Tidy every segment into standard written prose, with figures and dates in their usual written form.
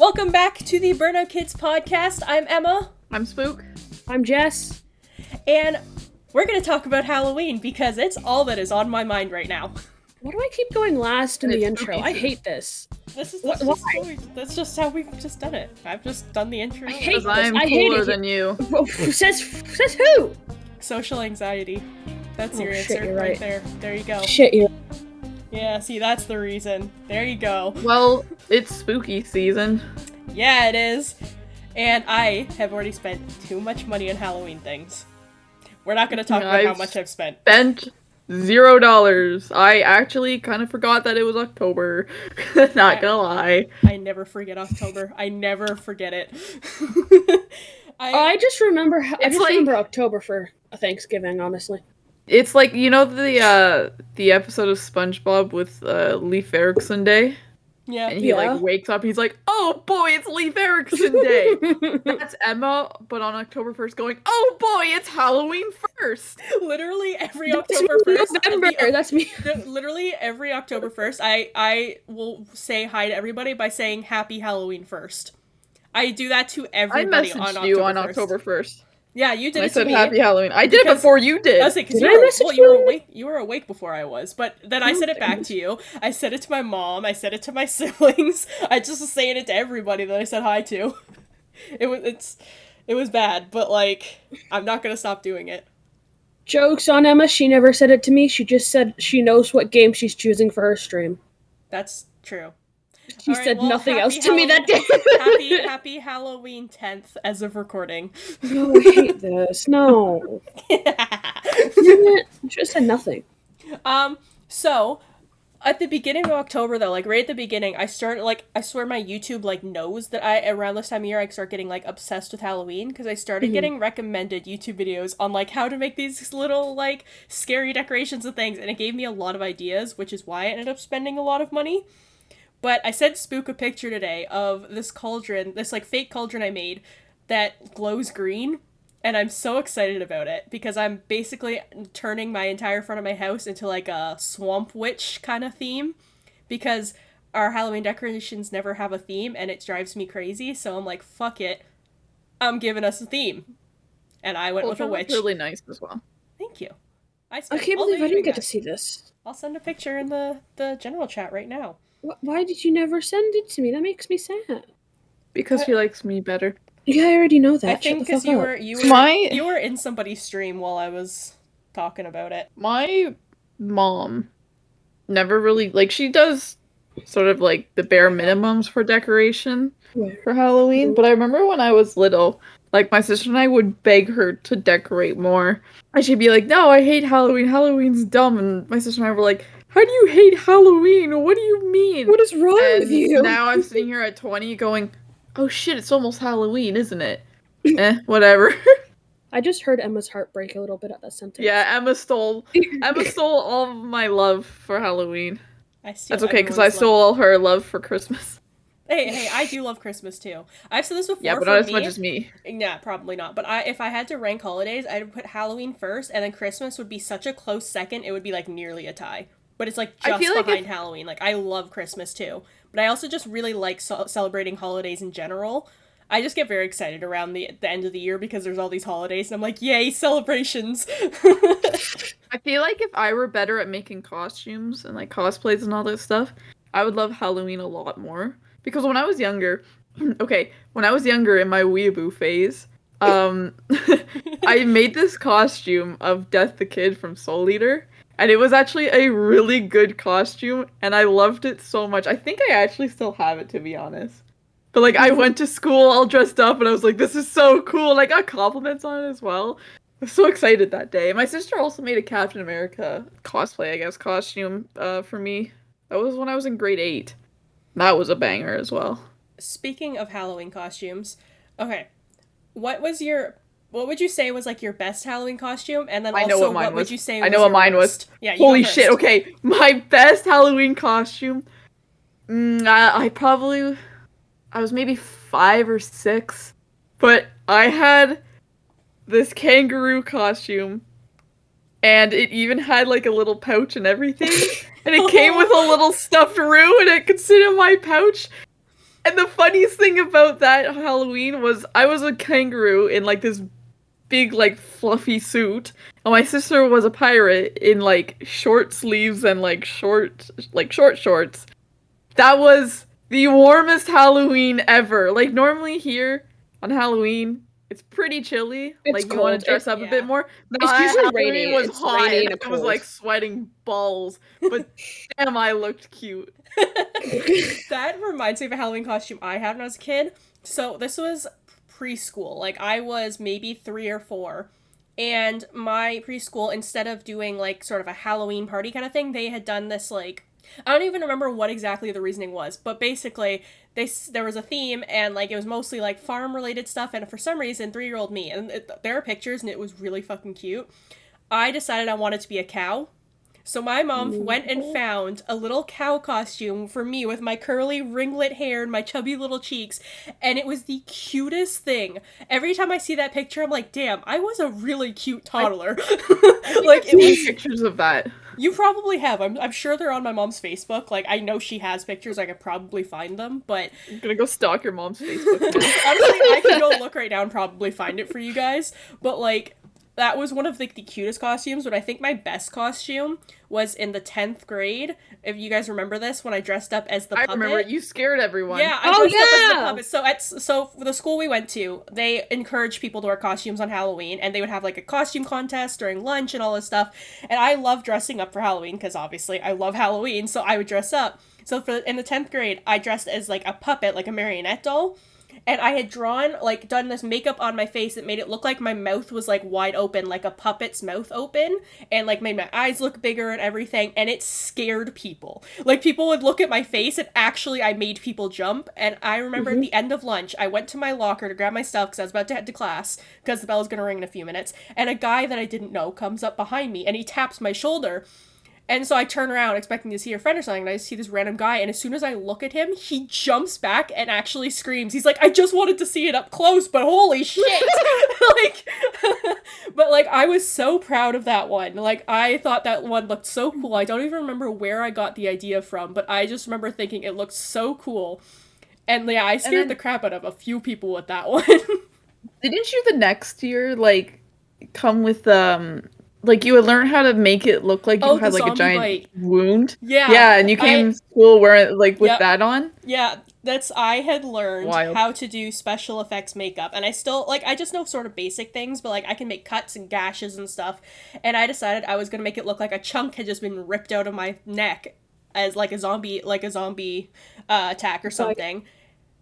Welcome back to the Burnout Kids podcast. I'm Emma. I'm Spook. I'm Jess. And we're going to talk about Halloween because it's all that is on my mind right now. Why do I keep going last in the intro? I hate this. That's just how we've just done it. I've just done the intro. I hate this. I'm I hate cooler it. than you. Says who? Social anxiety. That's your shit, answer you're right right. there. There you go. Shit, you. Yeah, see, that's the reason. There you go. Well, it's spooky season. Yeah, it is. And I have already spent too much money on Halloween things. We're not going to talk about how much I've spent. Spent $0. I actually kind of forgot that it was October. Not gonna lie. I never forget October. I never forget it. I just remember. I just like- remember October for Thanksgiving. Honestly. It's like, you know the episode of SpongeBob with Leif Erikson Day? Yeah. And he like wakes up, he's like, oh boy, it's Leif Erikson Day. That's Emma, but on October 1st going, oh boy, it's Halloween 1st. Literally every October 1st. November. That's me. Literally every October 1st, I will say hi to everybody by saying Happy Halloween 1st. I do that to everybody I on messaged you on 1st. October 1st. Yeah, you did I it to said me. Happy Halloween. I did it Because- before you did. I was like, 'cause Did you I were, message well, you were you? awake. You were awake before I was, but then I said it back to you. I said it to my mom. I said it to my siblings. I just was saying it to everybody that I said hi to. It was bad, but like I'm not gonna stop doing it. Jokes on Emma. She never said it to me. She just said she knows what game she's choosing for her stream. That's true. She All right, said well, nothing happy else to me that day. happy Halloween 10th as of recording. No, I hate this. No. I should have said nothing. So at the beginning of October though, like right at the beginning, I started like I swear my YouTube like knows that I around this time of year I start getting like obsessed with Halloween because I started getting recommended YouTube videos on like how to make these little like scary decorations and things, and it gave me a lot of ideas, which is why I ended up spending a lot of money. But I sent Spook a picture today of this cauldron, this like fake cauldron I made that glows green, and I'm so excited about it because I'm basically turning my entire front of my house into like a swamp witch kind of theme because our Halloween decorations never have a theme and it drives me crazy. So I'm like, fuck it, I'm giving us a theme, and I went with a witch. Really nice as well. Thank you. I can't believe I didn't get to see this. I'll send a picture in the general chat right now. Why did you never send it to me? That makes me sad. Because she likes me better. Yeah, I already know that. I think because you were in somebody's stream while I was talking about it. My mom never really, like, she does sort of like the bare minimums for decoration for Halloween, but I remember when I was little, like my sister and I would beg her to decorate more. And she'd be like, no, I hate Halloween. Halloween's dumb. And my sister and I were like, how do you hate Halloween? What do you mean? What is wrong with you? Now I'm sitting here at 20 going, oh shit, it's almost Halloween, isn't it? Whatever. I just heard Emma's heart break a little bit at that sentence. Yeah, Emma stole all of my love for Halloween. That's okay, because I stole all her love for Christmas. Hey, I do love Christmas too. I've said this before. Yeah, but not as much as me. Yeah, probably not. But if I had to rank holidays, I'd put Halloween first, and then Christmas would be such a close second. It would be like nearly a tie. But it's like just behind Halloween. Like I love Christmas too, but I also just really like celebrating holidays in general. I just get very excited around the end of the year because there's all these holidays, and I'm like, yay, celebrations! I feel like if I were better at making costumes and like cosplays and all that stuff, I would love Halloween a lot more. Because when I was younger, in my weeaboo phase, I made this costume of Death the Kid from Soul Eater. And it was actually a really good costume, and I loved it so much. I think I actually still have it, to be honest. But, like, I went to school all dressed up, and I was like, this is so cool, and I got compliments on it as well. I was so excited that day. My sister also made a Captain America cosplay, I guess, costume for me. That was when I was in grade 8. That was a banger as well. Speaking of Halloween costumes, okay, what would you say was like your best Halloween costume? And then also, what would you say was your worst? Yeah, holy shit, okay. My best Halloween costume, I was maybe 5 or 6, but I had this kangaroo costume, and it even had like a little pouch and everything, and it came with a little stuffed roux, and it could sit in my pouch. And the funniest thing about that Halloween was I was a kangaroo in like this big like fluffy suit, and my sister was a pirate in like short sleeves and like short shorts. That was the warmest Halloween ever. Like normally here on Halloween, it's pretty chilly. It's like you want cold. to dress up a bit more. It's usually rainy. Halloween was It's hot rainy and and I was cold. like sweating balls. But damn, I looked cute. That reminds me of a Halloween costume I had when I was a kid. So this was preschool. Like I was maybe 3 or 4. And my preschool, instead of doing like sort of a Halloween party kind of thing, they had done this like, I don't even remember what exactly the reasoning was, but basically there was a theme and like it was mostly like farm related stuff, and for some reason 3-year-old me, and there are pictures and it was really fucking cute. I decided I wanted to be a cow. So my mom went and found a little cow costume for me with my curly ringlet hair and my chubby little cheeks, and it was the cutest thing. Every time I see that picture, I'm like, damn, I was a really cute toddler. Like it was pictures of that. You probably have. I'm sure they're on my mom's Facebook. Like, I know she has pictures. I could probably find them, but... I'm gonna go stalk your mom's Facebook now. Honestly, I could go look right now and probably find it for you guys. But, like, that was one of like the cutest costumes, but I think my best costume was in the 10th grade. If you guys remember this, when I dressed up as the puppet. I remember it. You scared everyone. Yeah, I dressed up as the puppet. So for the school we went to, they encouraged people to wear costumes on Halloween, and they would have like a costume contest during lunch and all this stuff. And I love dressing up for Halloween because obviously I love Halloween, so I would dress up. So in the 10th grade, I dressed as like a puppet, like a marionette doll. And I had done this makeup on my face that made it look like my mouth was, like, wide open, like a puppet's mouth open, and, like, made my eyes look bigger and everything, and it scared people. Like, people would look at my face, and actually I made people jump, and I remember at the end of lunch, I went to my locker to grab my stuff, because I was about to head to class, because the bell was gonna ring in a few minutes, and a guy that I didn't know comes up behind me, and he taps my shoulder. And so I turn around expecting to see a friend or something, and I see this random guy, and as soon as I look at him, he jumps back and actually screams. He's like, I just wanted to see it up close, but holy shit! Like, but like, I was so proud of that one. Like, I thought that one looked so cool. I don't even remember where I got the idea from, but I just remember thinking it looked so cool. And yeah, I scared the crap out of a few people with that one. Didn't you the next year, like, come with, like, you would learn how to make it look like you had, like, a giant wound? Yeah. Yeah, and you came to school wearing, like, with that on? Yeah, I had learned how to do special effects makeup, and I still, like, I just know sort of basic things, but, like, I can make cuts and gashes and stuff, and I decided I was gonna make it look like a chunk had just been ripped out of my neck as, like, a zombie attack or something.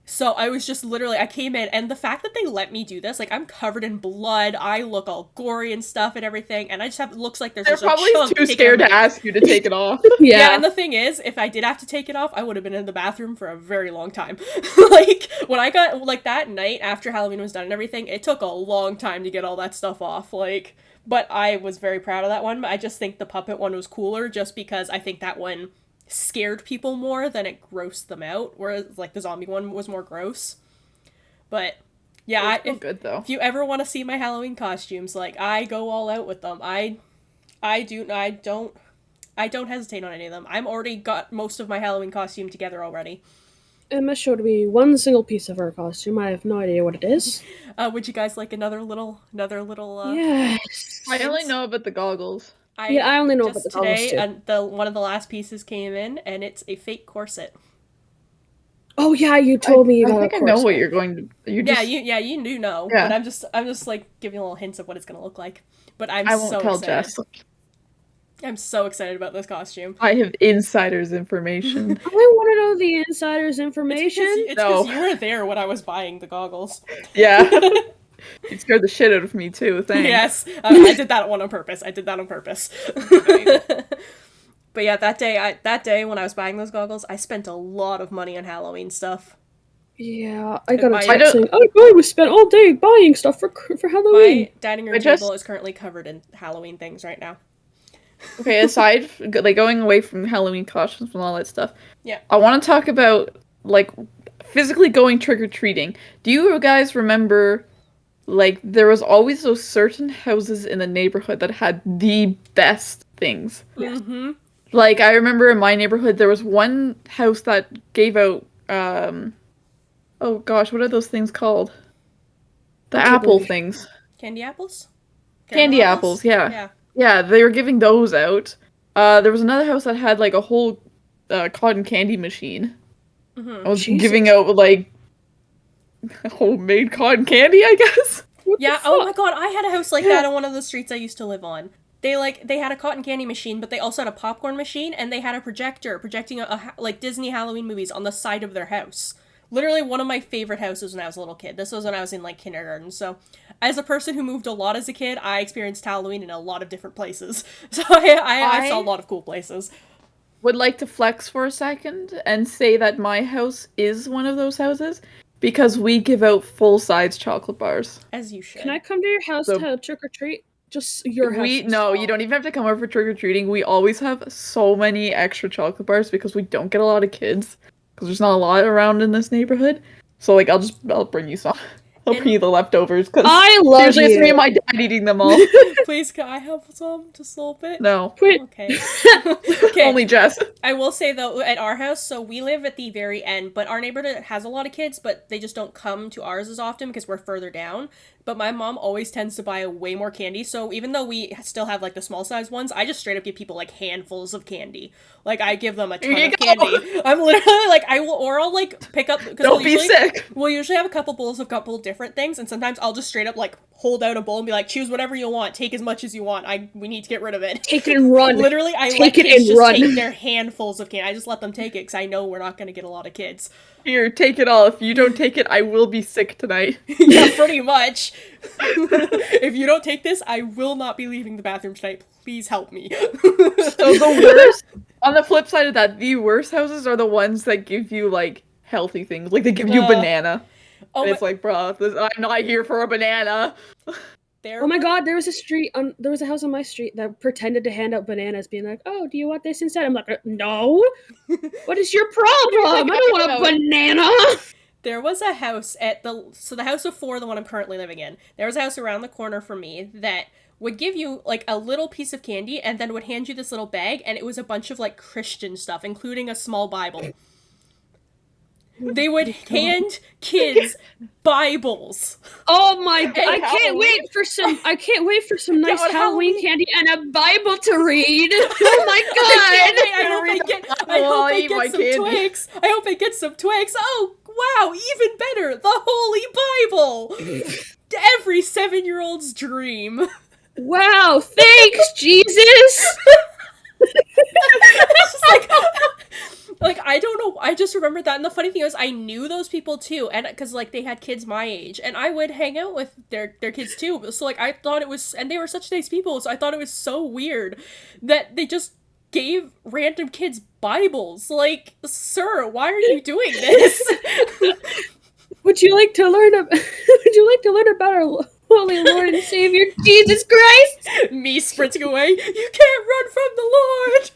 So I was just literally, I came in, and the fact that they let me do this, like, I'm covered in blood, I look all gory and stuff and everything, and I just have, it looks like there's just a chunk. They're probably too scared to ask you to take it off. Yeah, and the thing is, if I did have to take it off, I would have been in the bathroom for a very long time. Like, when I got, like, that night after Halloween was done and everything, it took a long time to get all that stuff off, like, but I was very proud of that one. I just think the puppet one was cooler, just because I think that one scared people more than it grossed them out, whereas like the zombie one was more gross. But yeah, if you ever want to see my Halloween costumes, like, I go all out with them. I don't hesitate on any of them. I'm already got most of my Halloween costume together already. Emma showed me one single piece of her costume. I have no idea what it is. Would you guys like another little Yes. I only know about the goggles. I only know about the goggles too. One of the last pieces came in, and it's a fake corset. Oh yeah, you told me you got a corset. I think I know what you're going to. You do know. Yeah. But I'm just like giving you little hints of what it's gonna look like. But I won't tell Jess. I'm so excited about this costume. I have insider's information. I want to know the insider's information. It's because you were there when I was buying the goggles. Yeah. You scared the shit out of me too, thanks. Yes, I did that one on purpose. But yeah, that day when I was buying those goggles, I spent a lot of money on Halloween stuff. Yeah, I got a text saying, "Oh, we spent all day buying stuff for Halloween." My dining room table is currently covered in Halloween things right now. Okay, aside, like, going away from Halloween costumes and all that stuff, yeah, I want to talk about, like, physically going trick-or-treating. Do you guys remember, like, there was always those certain houses in the neighborhood that had the best things? Mm-hmm. Like, I remember in my neighborhood, there was one house that gave out, Oh gosh, what are those things called? The Okay, apple Blake. things. Candy apples? Candy Caramel apples, yeah. Yeah. Yeah, they were giving those out. There was another house that had like a whole cotton candy machine. Mm-hmm. I was Jesus. giving out like homemade cotton candy, I guess. What the Yeah, fuck? oh my god, I had a house like that on one of the streets I used to live on. They had a cotton candy machine, but they also had a popcorn machine, and they had a projector projecting like Disney Halloween movies on the side of their house. Literally one of my favorite houses when I was a little kid. This was when I was in like kindergarten. So, as a person who moved a lot as a kid, I experienced Halloween in a lot of different places. So I saw a lot of cool places. Would like to flex for a second and say that my house is one of those houses because we give out full-size chocolate bars. As you should. Can I come to your house So- to trick or treat? Just your house. No, you don't even have to come over for trick-or-treating. We always have so many extra chocolate bars because we don't get a lot of kids. Because there's not a lot around in this neighborhood. So, like, I'll bring you some. I'll bring you the leftovers, because I love usually it's me you. and my dad eating them all. Please, can I have some? Just a little bit? No. Quit. Okay. Okay. Only Jess. I will say though, at our house, so we live at the very end, but our neighborhood has a lot of kids, but they just don't come to ours as often because we're further down. But my mom always tends to buy way more candy, so even though we still have like the small size ones, I just straight up give people like handfuls of candy. Like I give them a ton Here of you go. candy. I'm literally like I'll like pick up because Don't be sick. We'll usually have a couple bowls of a couple different things, and sometimes I'll just straight up like hold out a bowl and be like, choose whatever you want, take as much as you want. We need to get rid of it. Take it and run. Literally, I Take let it kids and just run. take their handfuls of candy. I just let them take it because I know we're not going to get a lot of kids. Here, take it all. If you don't take it, I will be sick tonight. Yeah, pretty much. If you don't take this, I will not be leaving the bathroom tonight. Please help me. So the worst, on the flip side of that, the worst houses are the ones that give you, like, healthy things. Like, they give you banana. Oh, And it's like, bruh, I'm not here for a banana. Oh my god, there was a house on my street that pretended to hand out bananas, being like, "Oh, do you want this instead?" I'm like, "No. What is your problem? I don't want a banana." There was a house at the house before the one I'm currently living in. There was a house around the corner from me that would give you like a little piece of candy and then would hand you this little bag, and it was a bunch of like Christian stuff, including a small Bible. They would hand kids Bibles. Oh my! I can't Halloween. wait for some. I can't wait for some nice on Halloween Halloween. candy and a Bible to read. Oh my I god! hope I get I'll eat my some candy. twigs. I hope I get some twigs. Oh, wow, even better. The Holy Bible. Every 7-year-old's dream. Wow! Thanks, Jesus. It's just like I don't know. I just remembered that, and the funny thing is, I knew those people too, and because like they had kids my age, and I would hang out with their kids too. So like I thought it was, and they were such nice people. So I thought it was so weird that they just gave random kids Bibles. Like, sir, why are you doing this? Would you like to learn? Would you like to learn about our holy Lord and Savior Jesus Christ? Me sprinting away. You can't run from the Lord.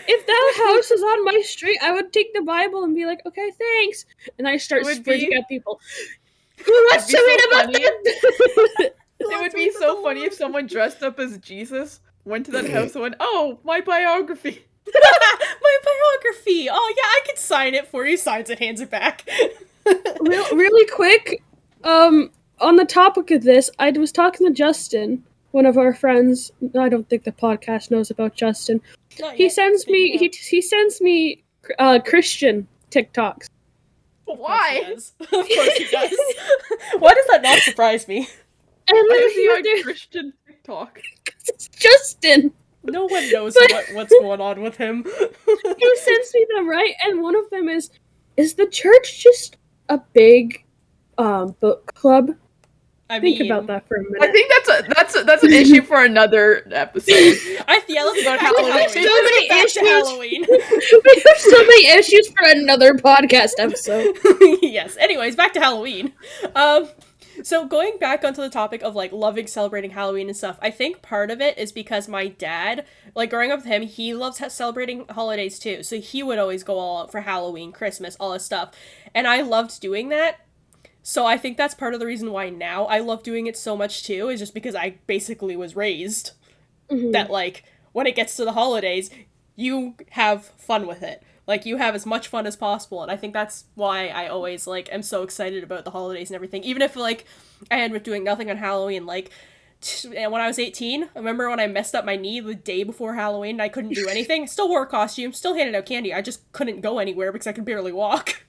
If that house is on my street, I would take the Bible and be like, "Okay, thanks," and I start It would sprinting be- at people. Who wants It'd to be read so about funny. that? It would be so funny if someone dressed up as Jesus went to that house and went, "Oh, my biography." My biography. Oh yeah, I could sign it for you. Signs it, hands it back. Really quick, on the topic of this, I was talking to Justin, one of our friends. I don't think the podcast knows about Justin. Not He yet, sends but me you he sends me Christian TikToks. know. Why? Of course he does. Why does that not surprise me? And Why then is he on there, Christian TikTok? it's Justin. No one knows what's going on with him. He sends me them, right? And one of them is the church just a big book club? I Think mean, about that for a minute. I think that's an issue for another episode. Yeah, let's go to Halloween. Halloween. So many Let's get back to issues. Halloween. We have so many issues for another podcast episode. Yes. Anyways, back to Halloween. So going back onto the topic of like loving celebrating Halloween and stuff, I think part of it is because my dad, like growing up with him, he loves celebrating holidays too. So he would always go all out for Halloween, Christmas, all this stuff. And I loved doing that. So I think that's part of the reason why now I love doing it so much too, is just because I basically was raised that like when it gets to the holidays, you have fun with it. Like, you have as much fun as possible, and I think that's why I always, like, am so excited about the holidays and everything. Even if, like, I ended up doing nothing on Halloween, like, when I was 18, I remember when I messed up my knee the day before Halloween and I couldn't do anything. Still wore a costume, still handed out candy. I just couldn't go anywhere because I could barely walk.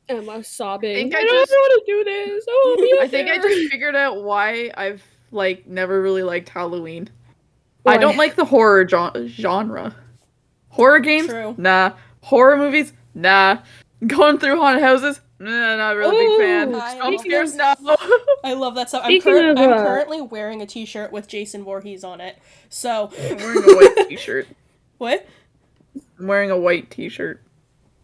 Emma sobbing. think I I don't just- want to do this. Oh, I think I just figured out why I've like never really liked Halloween. Why? I don't like the horror genre. Horror games? True. Nah. Horror movies? Nah. Going through haunted houses? Nah, not really a big fan. Ooh, Jump speaking scares? of- No. I love that stuff. Speaking I'm of, currently wearing a t-shirt with Jason Voorhees on it. So, I'm wearing a white t-shirt. what? I'm wearing a white t-shirt.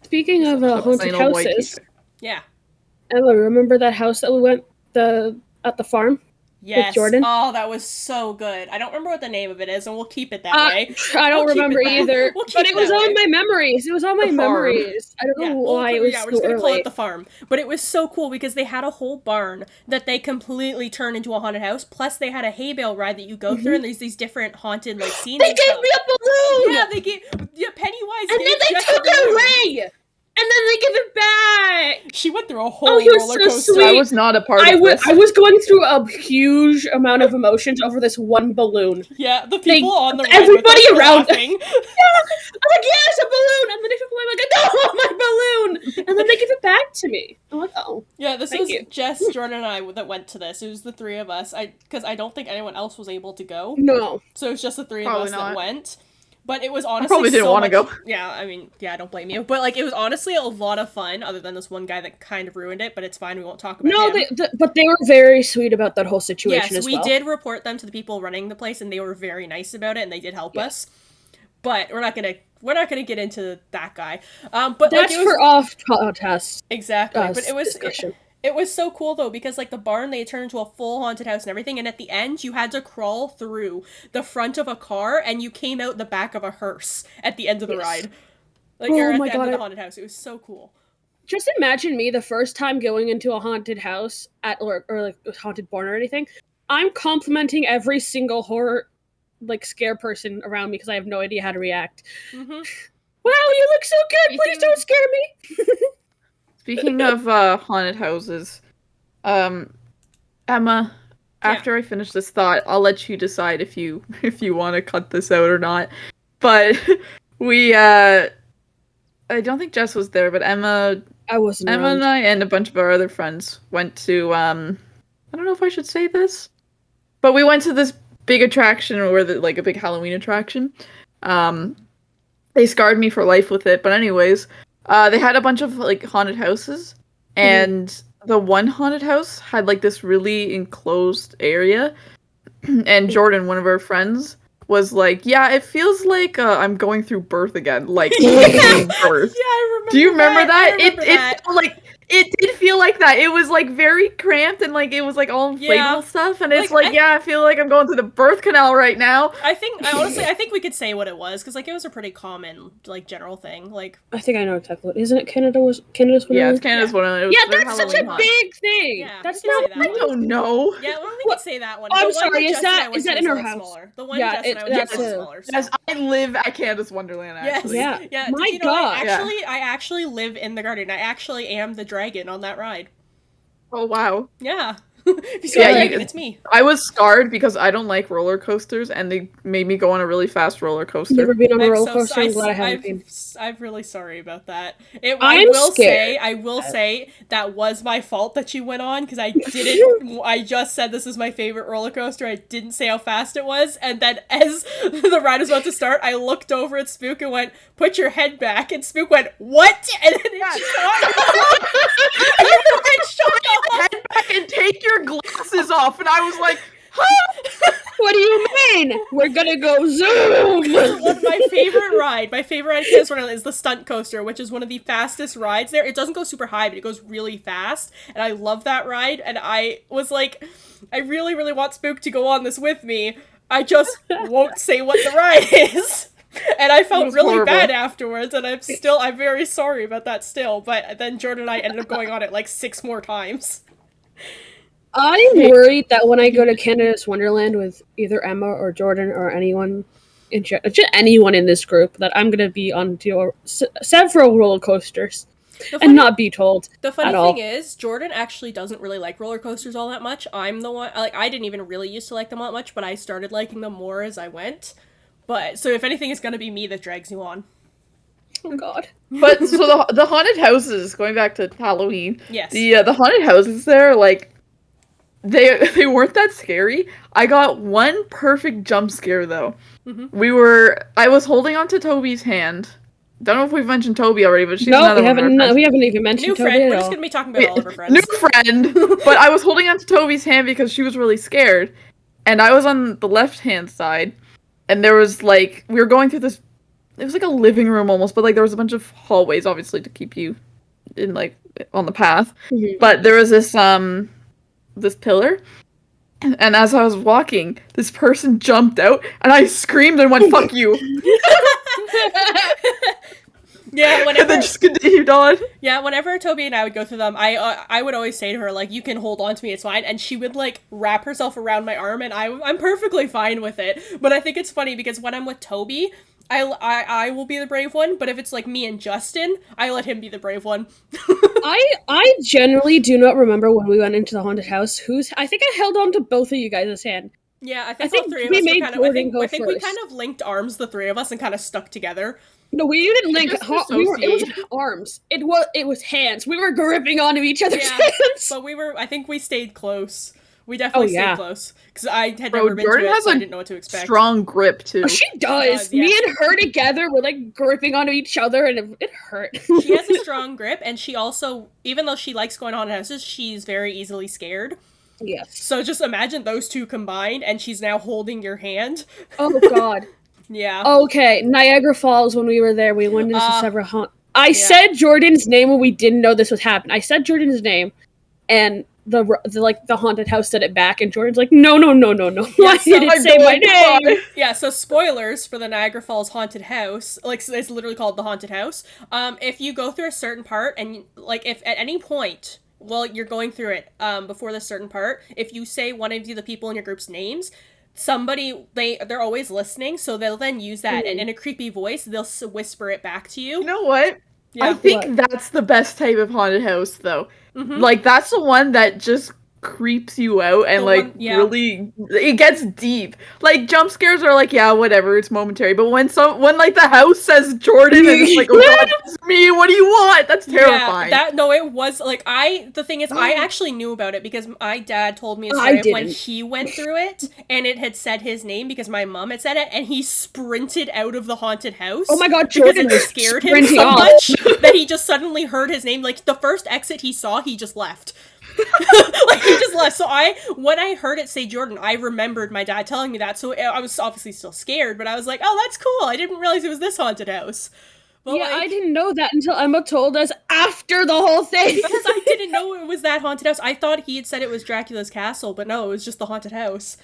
Speaking of haunted Plain old white houses, t-shirt. Yeah. Emma, remember that house that we went at the farm? Yes. Jordan? Oh, that was so good. I don't remember what the name of it is, and we'll keep it that way. I don't We'll keep remember it that- either, we'll keep but it it was that on way. my memories. It was on my The farm. memories. I don't know why it was we're so just gonna call early. it the farm. But it was so cool because they had a whole barn that they completely turned into a haunted house. Plus, they had a hay bale ride that you go through, and there's these different haunted like scenes. They and gave stuff. me a balloon! Yeah, they gave Pennywise, And gave then they Jess took a it balloon. away! And then they give it back! She went through a whole Oh, he was roller so coaster. sweet. I was not a part I of this. was going through a huge amount of emotions over this one balloon. Yeah, the people on the ride everybody with us were around- laughing. I'm like, yes, a balloon! And then they took away, I'm like, I don't want my balloon! And then they give it back to me. I'm like, oh. Yeah, this Thank was you. Jess, Jordan, and I that went to this. It was the three of us. Because I don't think anyone else was able to go. No. So it was just the three Probably of us that not. went. But it was honestly probably didn't so wanna much- go. Yeah, I mean, yeah, I don't blame you. But like, it was honestly a lot of fun. Other than this one guy that kind of ruined it, but it's fine. We won't talk about No, him. but they were very sweet about that whole situation Yes, as we well. did report them to the people running the place, and they were very nice about it, and they did help us. But we're not gonna get into that guy. But That's like, it was, for off podcast. exactly. But it was discussion. it was so cool though, because like the barn, they turned into a full haunted house and everything, and at the end you had to crawl through the front of a car and you came out the back of a hearse at the end of the Yes. ride. Like Oh you're at my the end of God, the haunted house. It was so cool. Just imagine me the first time going into a haunted house or like a haunted barn or anything. I'm complimenting every single horror like scare person around me because I have no idea how to react. Mm-hmm. Wow, you look so good. Please don't scare me. Speaking of haunted houses, Emma, after I finish this thought, I'll let you decide if you want to cut this out or not. But we I don't think Jess was there, but Emma I wasn't and around. I and a bunch of our other friends went to I don't know if I should say this, but we went to this big attraction or like a big Halloween attraction. They scarred me for life with it, but anyways, they had a bunch of like haunted houses, and the one haunted house had like this really enclosed area, and Jordan, one of our friends, was like, "Yeah, it feels like I'm going through birth again, like birth." Yeah, I remember. Do you remember that? I remember that. It felt like it did feel like that. It was like very cramped and like it was like all inflatable Yeah. stuff, and it's Like, like, yeah, I feel like I'm going through the birth canal right now. I think we could say what it was, because like it was a pretty common like general thing. Like, I think I know exactly what. Isn't it Canada's Yeah, it's Wonderland? Canada's one of those. Yeah, that's such a big thing. Yeah, That's we can not. say that I don't know. yeah, well, we What? could say that one. Oh, I'm The one sorry, is Jess and I that- went is to that was in a our little house? Smaller. The one Yeah, Jess and I it- went to that's was a- smaller. So. As I live at Canada's Wonderland, Yes. actually. Yeah. Yeah. My Did you know God. I actually live in the garden. I actually am the dragon on that ride. Oh wow. Yeah. If you see Yeah, the you- dragon, it's me. I was scarred because I don't like roller coasters, and they made me go on a really fast roller coaster. Never been on a I'm roller so coaster. I'm glad I I'm, haven't been. I'm really sorry about that. I I'm will scared. I will say that was my fault that you went on, because I didn't. I just said this is my favorite roller coaster. I didn't say how fast it was, and then as the ride was about to start, I looked over at Spook and went, "Put your head back," and Spook went, "What?" And then it shot. And then it shot off. Head back and take your glasses off, and I was like, huh? What do you mean? We're gonna go zoom. One of my favorite ride in Canada's Wonderland is the stunt coaster, which is one of the fastest rides there. It doesn't go super high, but it goes really fast, and I love that ride. And I was like, I really, really want Spook to go on this with me. I just won't say what the ride is. And I felt was really horrible. bad afterwards, and I'm very sorry about that still. But then Jordan and I ended up going on it like 6 more times. I'm worried that when I go to Canada's Wonderland with either Emma or Jordan or anyone, just anyone in this group that I'm gonna be on several roller coasters and not be told. The funny at all. thing is, Jordan actually doesn't really like roller coasters all that much. I'm the one, like, I didn't even really used to like them all that much, but I started liking them more as I went. But, so if anything, it's gonna be me that drags you on. Oh god. But so the haunted houses, going back to Halloween. Yes. The haunted houses there, like they weren't that scary. I got one perfect jump scare though. Mm-hmm. I was holding onto Toby's hand. Don't know if we've mentioned Toby already, but she's No, another we one. haven't. We haven't even mentioned New Toby friend. at We're all. just gonna be talking about all of our friends. New friend. But I was holding onto Toby's hand because she was really scared, and I was on the left-hand side, and there was like we were going through this. It was like a living room almost, but like there was a bunch of hallways, obviously, to keep you in like on the path. Mhm. But there was this pillar, and as I was walking, this person jumped out, and I screamed and went, "Fuck you!" Yeah, And whenever then just continued on. yeah, whenever Toby and I would go through them, I would always say to her like, "You can hold on to me, it's fine," and she would like wrap herself around my arm, and I'm perfectly fine with it. But I think it's funny because when I'm with Toby, I will be the brave one, but if it's like me and Justin, I let him be the brave one. I generally do not remember when we went into the haunted house. I think I held on to both of you guys' hand. Yeah, I think think all three of we us were made kind of. Jordan go I think we first. kind of linked arms, the three of us, and kind of stuck together. No, we didn't link. just It wasn't associate. arms. It was hands. We were gripping onto each other's Yeah, hands. but I think we stayed close. We definitely yeah. stayed close because I had Bro, never been Jordan to it, has so I a didn't know what to expect. Strong grip too. Oh, she does. Yeah. Me and her together were like gripping onto each other, and it hurt. She has a strong grip, and she also, even though she likes going on houses, she's very easily scared. Yes. So just imagine those two combined, and she's now holding your hand. Oh god. Yeah. Okay, Niagara Falls. When we were there, we went into several I yeah. said Jordan's name when we didn't know this was happening. I said Jordan's name, and the haunted house said it back, and Jordan's like, no. I so didn't say my name. Yeah, so spoilers for the Niagara Falls haunted house. Like, it's literally called the haunted house. If you go through a certain part, and like, if at any point while you're going through it, before this certain part, if you say one of the people in your group's names, they're always listening, so they'll then use that, and in a creepy voice, they'll whisper it back to you. You know what? Yeah. I think that's the best type of haunted house, though. Mhm. Like, that's the one that just creeps you out and, The like, one- yeah. really... It gets deep. Like, jump scares are like, yeah, whatever, it's momentary. But when, like, the house says Jordan and it's like, oh god, it's me, what do you want? That's terrifying. It was, like, the thing is, I actually knew about it because my dad told me a story of when he went through it, and it had said his name because my mom had said it, and he sprinted out of the haunted house. Oh my god, Because Jordan it was scared him sprinting so off. much that he just suddenly heard his name. Like, the first exit he saw, he just left. Like, he just left. So when I heard it say Jordan, I remembered my dad telling me that. So I was obviously still scared, but I was like, oh, that's cool. I didn't realize it was this haunted house. But Yeah, I didn't know that until Emma told us after the whole thing. Because I didn't know it was that haunted house. I thought he had said it was Dracula's castle, but no, it was just the haunted house.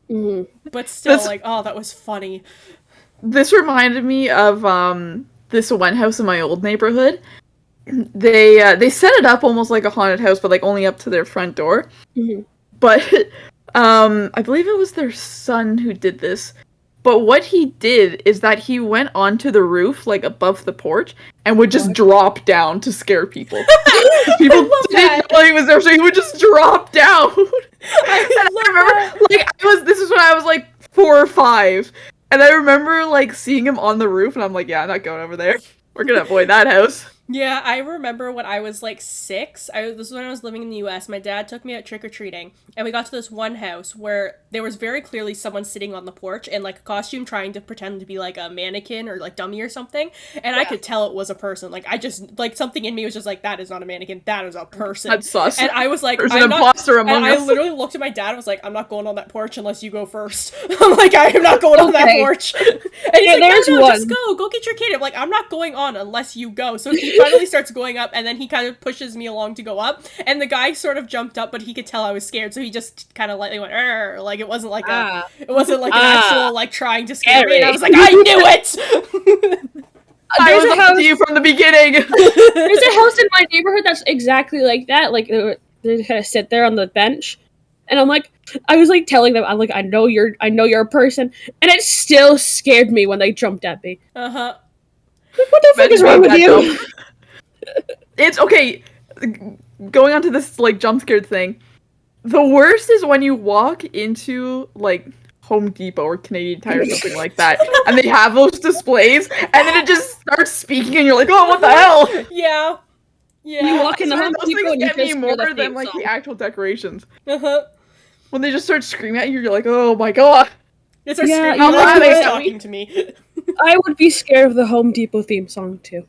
Mm-hmm. But still, like, oh, that was funny. This reminded me of this one house in my old neighborhood. They set it up almost like a haunted house, but like only up to their front door. Mm-hmm. But I believe it was their son who did this. But what he did is that he went onto the roof, like above the porch, and would just drop down to scare people. People didn't know he was there, so he would just drop down. I remember, like, this is when I was like 4 or 5, and I remember like seeing him on the roof, and I'm like, yeah, I'm not going over there. We're gonna avoid that house. Yeah, I remember when I was like 6, this was when I was living in the US, my dad took me out trick-or-treating, and we got to this one house where there was very clearly someone sitting on the porch in like a costume trying to pretend to be like a mannequin or like dummy or something, and I could tell it was a person. Like, I just, like, something in me was just like, that is not a mannequin, that is a person. That's sus. And I was like, There's an imposter among and us. I literally looked at my dad and was like, I'm not going on that porch unless you go first. I'm like, I am not going on that porch. And he's like, there's no, one. just go get your kid. I'm like, I'm not going on unless you go. So he finally starts going up, and then he kind of pushes me along to go up, and the guy sort of jumped up, but he could tell I was scared, so he just kind of lightly went, "Arr," like it wasn't like an actual like trying to scare me, and I was like, I knew it! I was up to you from the beginning! There's a house in my neighborhood that's exactly like that. Like, they kind of sit there on the bench, and I'm like, I was like telling them, I'm like, I know you're a person, and it still scared me when they jumped at me. Uh-huh. Like, what the fuck is wrong with you? It's okay. Going on to this like jump scared thing. The worst is when you walk into like Home Depot or Canadian Tire or something like that, and they have those displays, and then it just starts speaking, and you're like, oh, what the hell? Yeah. Yeah. You walk in the Those Home things Depot and you get me just more hear the than theme like song. the actual decorations. Uh-huh. When they just start screaming at you, you're like, oh my god. It's our Yeah, screaming. you know That's what? talking to me. I would be scared of the Home Depot theme song too.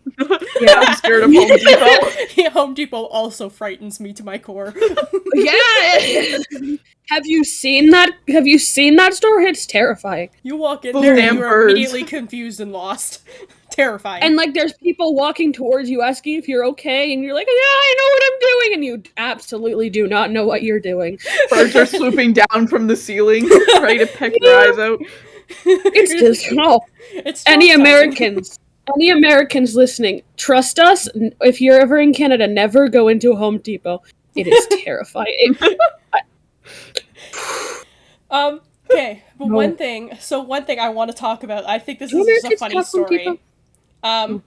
Yeah, I'm scared of Home Depot. Yeah, Home Depot also frightens me to my core. Yeah. Have you seen that? Have you seen that store? It's terrifying. You walk in Those there and damn you are birds. immediately confused and lost. Terrifying. And like, there's people walking towards you asking if you're okay, and you're like, "Yeah, I know what I'm doing," and you absolutely do not know what you're doing. Birds are swooping down from the ceiling, ready to peck your eyes out. It's just It's any traumatizing. Americans listening, trust us. If you're ever in Canada, never go into a Home Depot. It is terrifying. Okay, but No. one thing I want to talk about, I think this Do is just a Americans funny have Home story. Depot?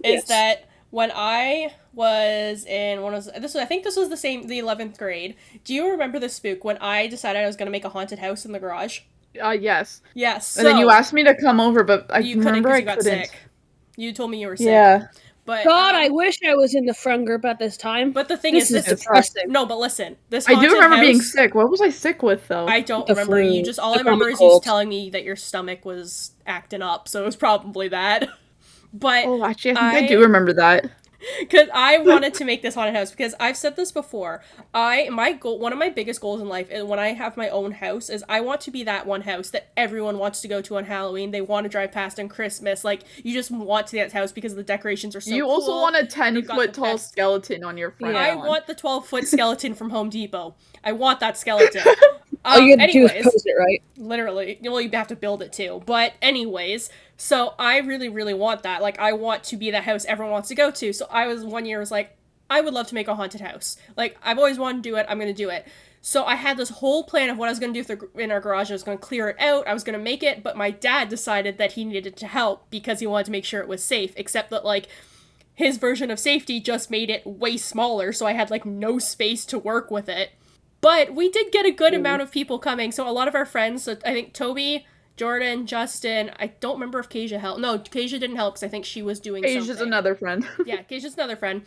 Is Yes. that when I was in I think this was the 11th grade. Do you remember the Spook when I decided I was going to make a haunted house in the garage? Yes. Yes. So And then you asked me to come over, but I you couldn't remember because I you got couldn't. sick. You told me you were sick. Yeah. But God, I wish I was in the front group at this time. But the thing This is, is depressing. no, but listen, this I do haunted remember being house- sick. What was I sick with though? I don't The remember. You flu, just all the I remember common is you cold. telling me that your stomach was acting up, so it was probably that. But Oh, actually, I think I do remember that. because I wanted to make this haunted house because I've said this before. One of my biggest goals in life is when I have my own house is I want to be that one house that everyone wants to go to on Halloween. They want to drive past on Christmas. Like you just want to see that house because the decorations are so You cool. also want a They've got 10-foot the tall best- skeleton on your front I lawn. want the 12-foot skeleton from Home Depot. I want that skeleton. All you gotta do is Anyways, pose it right. literally, well, you have to build it too. But anyways, so I really, really want that. Like, I want to be that house everyone wants to go to. So one year was like, I would love to make a haunted house. Like, I've always wanted to do it. I'm gonna do it. So I had this whole plan of what I was gonna do in our garage. I was gonna clear it out. I was gonna make it, but my dad decided that he needed to help because he wanted to make sure it was safe. Except that like his version of safety just made it way smaller, so I had like no space to work with it. But we did get a good amount of people coming. So a lot of our friends, so I think Toby, Jordan, Justin, I don't remember if Kasia helped. No, Kasia didn't help because I think she was doing Asia's something. another friend. Yeah, Kasia's another friend.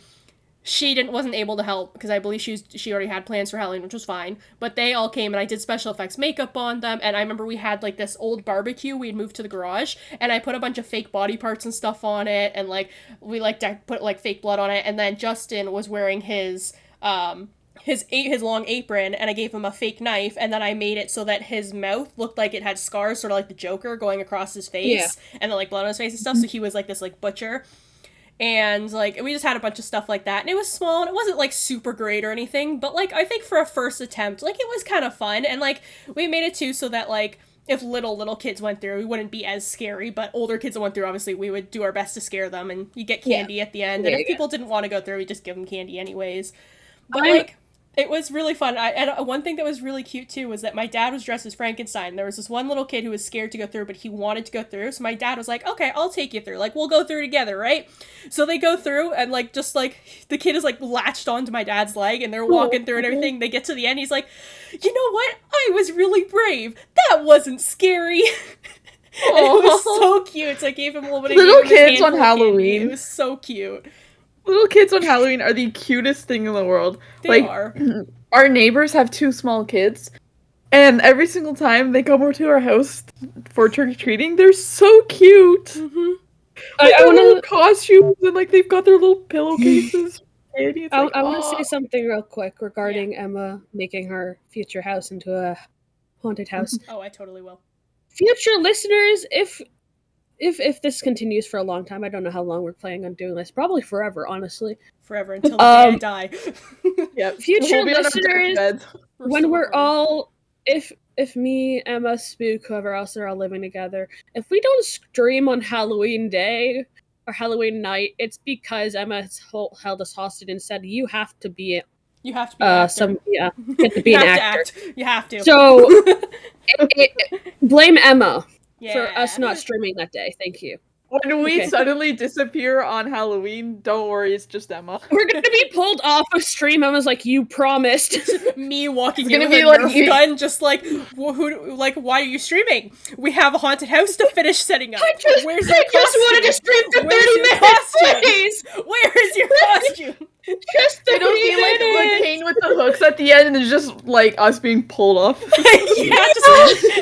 She wasn't able to help because I believe she already had plans for Halloween, which was fine. But they all came and I did special effects makeup on them. And I remember we had like this old barbecue we had moved to the garage, and I put a bunch of fake body parts and stuff on it, and like we like put like fake blood on it. And then Justin was wearing his long apron, and I gave him a fake knife, and then I made it so that his mouth looked like it had scars, sort of like the Joker going across his face, and then like blood on his face and stuff. So he was like this like butcher. And, like, we just had a bunch of stuff like that. And it was small, and it wasn't, like, super great or anything. But, like, I think for a first attempt, like, it was kind of fun. And, like, we made it, too, so that, like, if little kids went through, it wouldn't be as scary. But older kids that went through, obviously, we would do our best to scare them. And you get candy at the end. And if people didn't want to go through, we just give them candy anyways. But, like, it was really fun. And one thing that was really cute, too, was that my dad was dressed as Frankenstein. There was this one little kid who was scared to go through, but he wanted to go through. So my dad was like, okay, I'll take you through. Like, we'll go through together, right? So they go through, and, like, just, like, the kid is, like, latched onto my dad's leg, and they're walking through and everything. They get to the end, he's like, you know what? I was really brave. That wasn't scary. And it was so cute. So I gave him a little bit of Little gave him his kids on handful of candy. Halloween. It was so cute. Little kids on Halloween are the cutest thing in the world. They like, are. Our neighbors have 2 small kids, and every single time they come over to our house for trick-or-treating, they're so cute. Mm-hmm. Like, I their want little to. costumes, and like they've got their little pillowcases. It's I like, want to "Aw." say something real quick regarding Emma making her future house into a haunted house. Oh, I totally will. Future listeners, if this continues for a long time, I don't know how long we're planning on doing this. Probably forever, honestly. Forever until the day I die. Yep. Future We'll be on our listeners, deathbeds. when still we're recording. all, if me, Emma, Spook, whoever else are all living together, if we don't stream on Halloween day or Halloween night, it's because Emma has held us hostage and said, you have to be You have to be an actor. You have to be an actor. You have to. So blame Emma Yeah. for us not streaming that day. Thank you. When we Okay. suddenly disappear on Halloween, don't worry, it's just Emma. We're gonna be pulled off of stream. Emma's like, you promised. Me walking It's in gonna with a be like Nerf gun, just like, why are you streaming? We have a haunted house to finish setting up. I just wanted to stream for 30 minutes, please. Where is your costume? Just 30 It'll be like minutes. Kane with the hooks at the end, and it's just like us being pulled off. Yeah,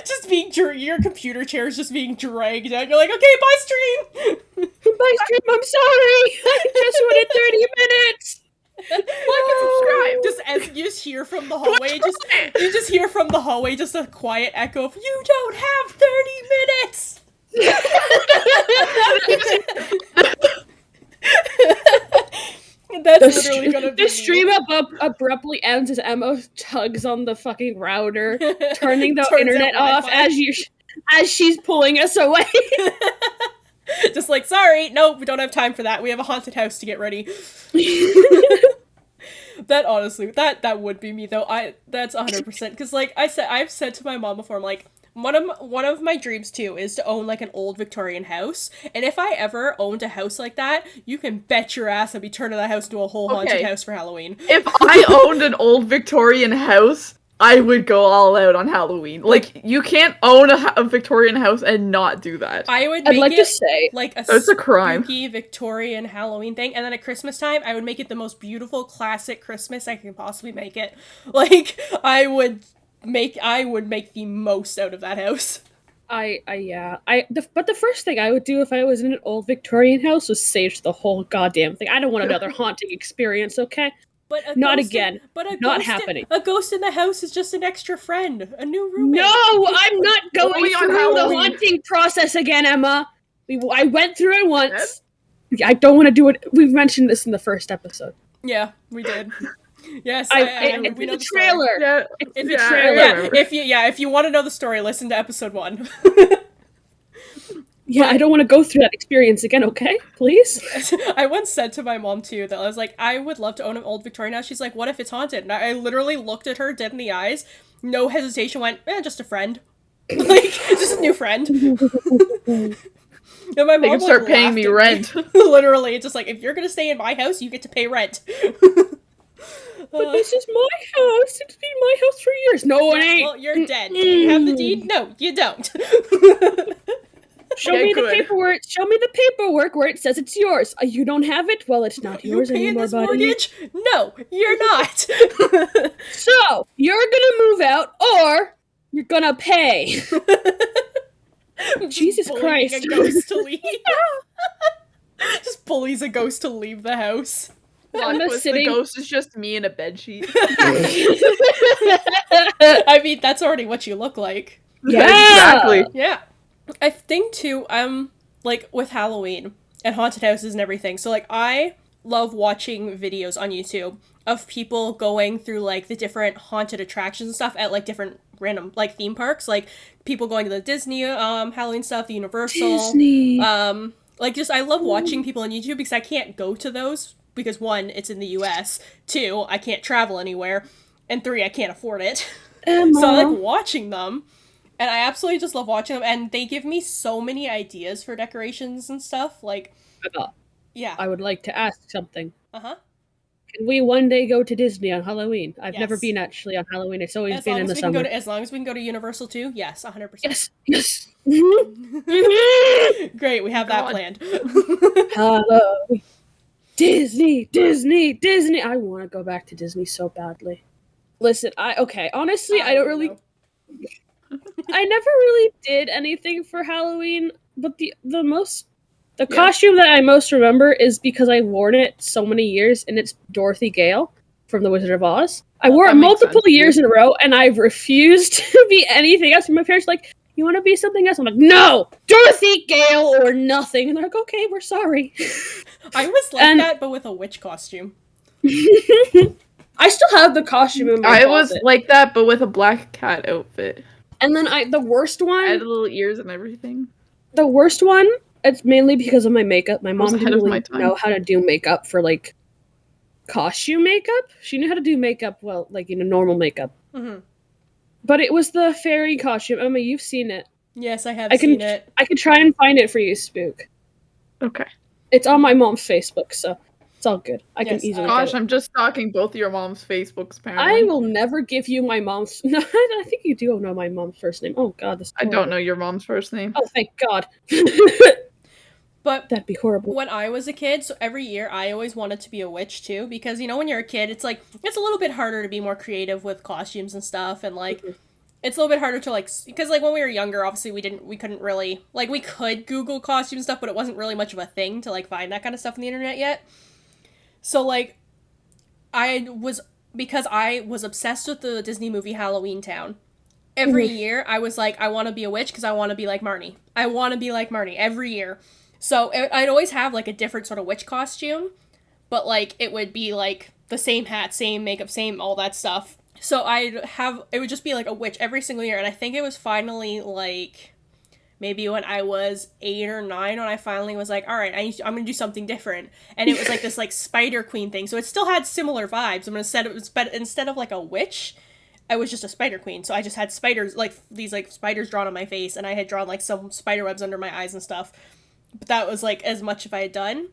just being your computer chair is just being dragged out. You're like, okay, bye stream. Bye stream. I'm sorry. I just wanted 30 minutes. Like and subscribe. Just as you just hear from the hallway, you just hear from the hallway just a quiet echo of, you don't have 30 minutes. That's literally gonna be the stream abruptly ends as Emma tugs on the fucking router, turning the Turns internet out off Wi-Fi. as she's pulling us away. Just like, sorry, no, we don't have time for that. We have a haunted house to get ready. That honestly, that would be me though. That's 100%. Because like I've said to my mom before, I'm like, one of my dreams too is to own like an old Victorian house. And if I ever owned a house like that, you can bet your ass I'd be turning that house into a whole haunted house for Halloween. If I owned an old Victorian house, I would go all out on Halloween. Like you can't own a Victorian house and not do that. I'd like make to it say like that's a crime. Spooky Victorian Halloween thing, and then at Christmas time, I would make it the most beautiful classic Christmas I can possibly make it. Like I would make the most out of that house. But the first thing I would do if I was in an old Victorian house was sage the whole goddamn thing. I don't want another haunting experience, okay? But not again. Not ghost happening. A ghost in the house is just an extra friend, a new roommate. No, I'm not going Only on through the Halloween. haunting process again, Emma. I went through it once. I don't want to do it. We mentioned this in the first episode. Yeah, we did. Yes, it's we in know the the story. trailer. Yeah, It's in the yeah, I trailer. Yeah, if you want to know the story, listen to episode 1. Yeah, I don't want to go through that experience again, okay? Please? I once said to my mom, too, that I was like, I would love to own an old Victorian house. She's like, what if it's haunted? And I literally looked at her dead in the eyes, no hesitation, went, just a friend. Like, just a new friend. And my mom They can start paying me rent. Literally, it's just like, if you're gonna stay in my house, you get to pay rent. But this is my house. It's been my house for years. No, it ain't. Well, you're dead. Do you have the deed? No, you don't. Show me the paperwork. Show me the paperwork where it says it's yours. You don't have it? Well, it's not yours paying anymore, this buddy. mortgage? No, you're not. So, you're gonna move out, or you're gonna pay. Jesus Bullying Christ. a ghost to leave. Just bullies a ghost to leave the house. The ghost is just me in a bedsheet. I mean, that's already what you look like. Yeah. Exactly. Yeah. I think too, like with Halloween and haunted houses and everything. So like I love watching videos on YouTube of people going through like the different haunted attractions and stuff at like different random like theme parks. Like people going to the Disney Halloween stuff, the Universal. Disney. Like just I love watching people on YouTube because I can't go to those because 1, it's in the US, 2, I can't travel anywhere, and 3, I can't afford it. Emma. So I like watching them. And I absolutely just love watching them, and they give me so many ideas for decorations and stuff, like... Emma, Yeah. I would like to ask something. Uh-huh. Can we one day go to Disney on Halloween? I've Yes. never been actually on Halloween. It's always As been long in as the we can summer. as long as we can go to Universal too, yes, 100%. Yes, yes. Mhm. Great, we have that God. planned. Halloween. Disney. I want to go back to Disney so badly. Listen, honestly, I don't really... I never really did anything for Halloween, but the costume that I most remember is because I've worn it so many years, and it's Dorothy Gale from The Wizard of Oz. I wore it that makes multiple sense, years in a row, and I've refused to be anything else. And my parents are like, you want to be something else? I'm like, no! Dorothy Gale or nothing! And they're like, okay, we're sorry. I was like that, but with a witch costume. I still have the costume in my I was closet. like that, but with a black cat outfit. And then the worst I had one, little ears and everything. it's mainly because of my makeup. My mom ahead didn't of really my time. know how to do makeup for like costume makeup. She knew how to do makeup well, like, normal makeup. Mm-hmm. But it was the fairy costume. Emma, you've seen it. Yes, I have seen it. I can try and find it for you, Spook. Okay. It's on my mom's Facebook, so it's all good. I can Yes, easily Gosh, get it. I'm just stalking both your mom's Facebooks, apparently. I will never give you my mom's... No, I think you do know my mom's first name. Oh, God, this is I horrible. don't know your mom's first name. Oh, thank God. But That'd be horrible. when I was a kid, so every year I always wanted to be a witch too, because when you're a kid, it's like it's a little bit harder to be more creative with costumes and stuff, and like it's a little bit harder to like because like when we were younger, obviously we couldn't really like we could Google costume stuff, but it wasn't really much of a thing to like find that kind of stuff on the internet yet. So like because I was obsessed with the Disney movie Halloween Town. Every year I was like, I want to be a witch because I want to be like Marnie. I want to be like Marnie every year. So I'd always have like a different sort of witch costume, but like it would be like the same hat, same makeup, same all that stuff. So it would just be like a witch every single year. And I think it was finally like maybe when I was 8 or 9 when I finally was like, all right, I'm going to do something different. And it was like this like Spider Queen thing. So it still had similar vibes. But instead of like a witch, I was just a Spider Queen. So I just had spiders, like these like spiders drawn on my face. And I had drawn like some spider webs under my eyes and stuff. But that was like as much as I had done.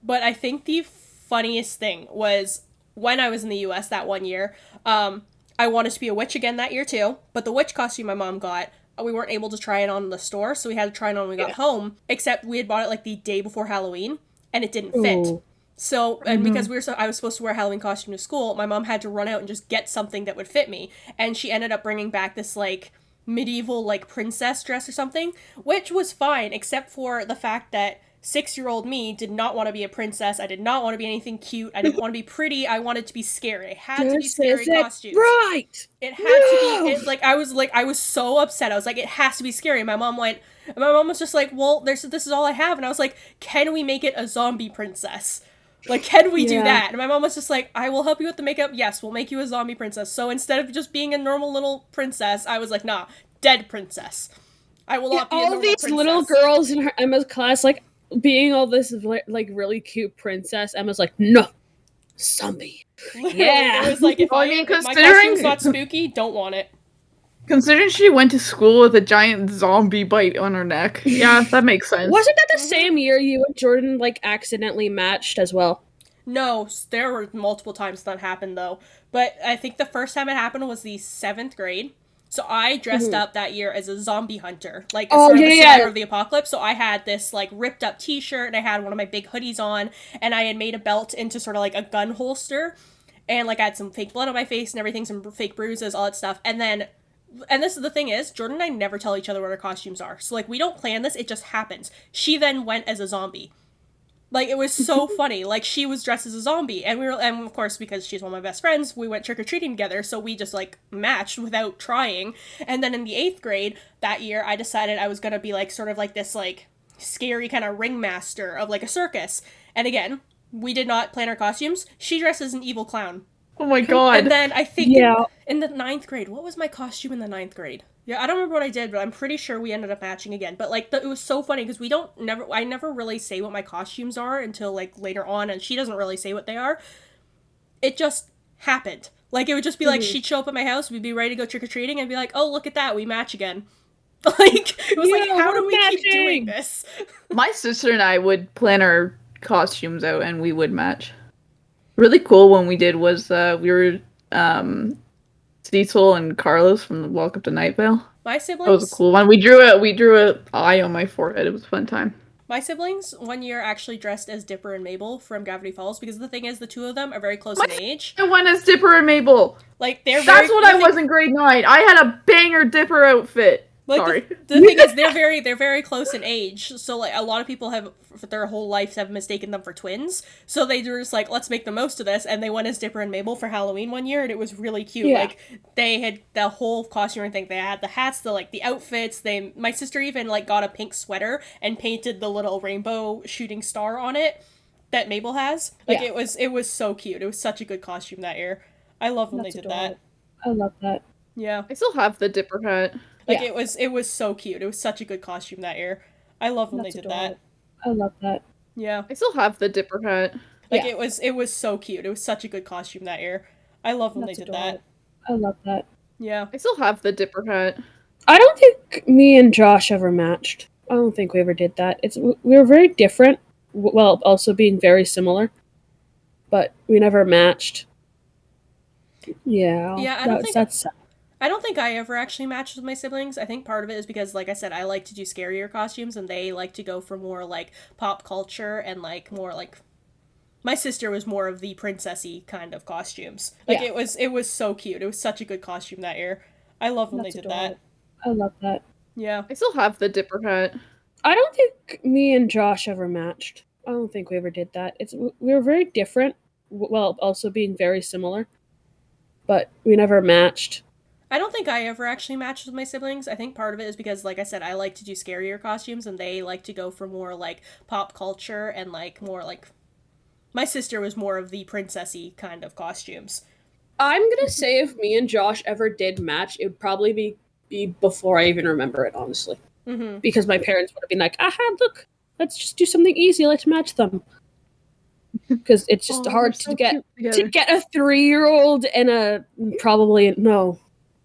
But I think the funniest thing was when I was in the US that one year, I wanted to be a witch again that year too. But the witch costume my mom got, we weren't able to try it on in the store, so we had to try it on when we got home. Except we had bought it like the day before Halloween, and it didn't fit. Ooh. So, and because I was supposed to wear a Halloween costume to school, my mom had to run out and just get something that would fit me. And she ended up bringing back this like medieval like princess dress or something, which was fine, except for the fact that 6-year-old me did not want to be a princess. I did not want to be anything cute. I didn't want to be pretty. I wanted to be scary. It had to be scary costumes. Right. It had to be. It, like I was so upset. I was like, it has to be scary. My mom was just like, well, this is all I have. And I was like, can we make it a zombie princess? Like, can we do that? And my mom was just like, I will help you with the makeup. Yes, we'll make you a zombie princess. So instead of just being a normal little princess, I was like, nah, dead princess. I will not be a normal princess. All these little girls in Emma's class, like, being all this, like, really cute princess. Emma's like, no, zombie. Literally, Yeah. it was like, if my costume's not spooky, don't want it. Considering she went to school with a giant zombie bite on her neck. Yeah, that makes sense. Wasn't that the same year you and Jordan, like, accidentally matched as well? No, there were multiple times that happened, though. But I think the first time it happened was the 7th grade. So I dressed up that year as a zombie hunter, like sort of the survivor of the apocalypse. So I had this like ripped up t-shirt and I had one of my big hoodies on and I had made a belt into sort of like a gun holster and like I had some fake blood on my face and everything, some fake bruises, all that stuff. And this is the thing is, Jordan and I never tell each other what our costumes are. So like we don't plan this, it just happens. She then went as a zombie. Like, it was so funny. Like, she was dressed as a zombie. And and of course, because she's one of my best friends, we went trick-or-treating together. So we just, like, matched without trying. And then in the 8th grade that year, I decided I was going to be, like, sort of like this, like, scary kind of ringmaster of, like, a circus. And again, we did not plan our costumes. She dressed as an evil clown. Oh my god. And then I think in the 9th grade, what was my costume in the 9th grade? Yeah, I don't remember what I did, but I'm pretty sure we ended up matching again. But, like, it was so funny, because I never really say what my costumes are until, like, later on, and she doesn't really say what they are. It just happened. Like, it would just be like, she'd show up at my house, we'd be ready to go trick-or-treating, and be like, oh, look at that, we match again. Like, it was like, how do we keep doing this? My sister and I would plan our costumes out, and we would match. Really cool one we did was, we were, Cecil and Carlos from the Welcome to Night Vale. My siblings? That was a cool one. We drew a eye on my forehead. It was a fun time. My siblings, one year, actually dressed as Dipper and Mabel from Gravity Falls, because the thing is, the two of them are very close in age. I went as Dipper and Mabel. Like, That's what I was in grade 9. I had a banger Dipper outfit. Like, sorry. The thing is, they're very close in age, so, like, a lot of people have, for their whole lives, have mistaken them for twins, so they were just like, let's make the most of this, and they went as Dipper and Mabel for Halloween one year, and it was really cute. Yeah. Like, they had the whole costume thing. They had the hats, the outfits. My sister even, like, got a pink sweater and painted the little rainbow shooting star on it that Mabel has. Like, it was so cute. It was such a good costume that year. I love when they did that. I love that. Yeah. I still have the Dipper hat. Like, it was so cute. It was such a good costume that year. I love when they did that. I love that. Yeah. I still have the Dipper hat. Like Yeah. it was so cute. It was such a good costume that year. I love when That's they did adorable. that. I love that. Yeah. I still have the dipper hat. I don't think me and Josh ever matched. I don't think we ever did that. We were very different, while also being very similar, but we never matched. Yeah, Yeah, that's I don't think I ever actually matched with my siblings. I think part of it is because, like I said, I like to do scarier costumes and they like to go for more like pop culture and like more like my sister was more of the princessy kind of costumes. Like Yeah. it was so cute. It was such a good costume that year. I love when that's they did adorable. that. I love that. Yeah. I still have the dipper hat. I don't think me and Josh ever matched. I don't think we ever did that. We were very different, while also being very similar, but we never matched. I don't think I ever actually matched with my siblings. I think part of it is because, like I said, I like to do scarier costumes and they like to go for more like pop culture and like more like my sister was more of the princessy kind of costumes. I'm gonna say if me and Josh ever did match, it would probably be before I even remember it, honestly. Mm-hmm. Because my parents would have been like, aha, look, let's just do something easy, let's match them. Because it's just hard to get a 3-year-old and a probably no.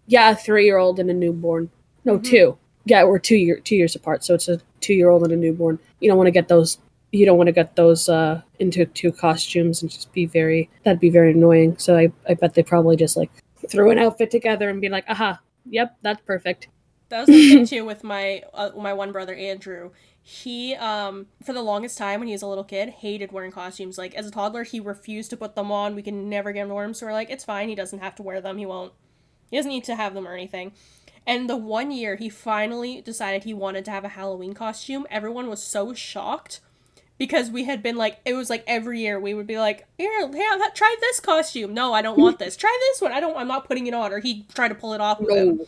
Yeah, a 3-year-old and a newborn. No, 2. Yeah, we're 2 years apart, so it's a 2-year-old and a newborn. You don't want to get those into 2 costumes and just that'd be very annoying. So I bet they probably just like threw an outfit together and be like, aha, yep, that's perfect. That was the thing too with my one brother Andrew. He for the longest time when he was a little kid hated wearing costumes. Like as a toddler, he refused to put them on. We can never get him to wear them. So we're like, it's fine. He doesn't have to wear them. He won't. He doesn't need to have them or anything. And the one year he finally decided he wanted to have a Halloween costume, everyone was so shocked because we had been like, it was like every year we would be like, here, try this costume. No, I don't want this. Try this one. I'm not putting it on. Or he'd try to pull it off with him.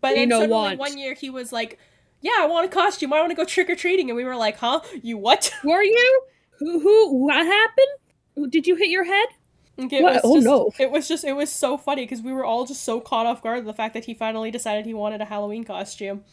But then suddenly one year he was like, yeah, I want a costume. I want to go trick-or-treating. And we were like, huh? You what? Were you? What happened? Did you hit your head? No. It was so funny because we were all just so caught off guard with the fact that he finally decided he wanted a Halloween costume.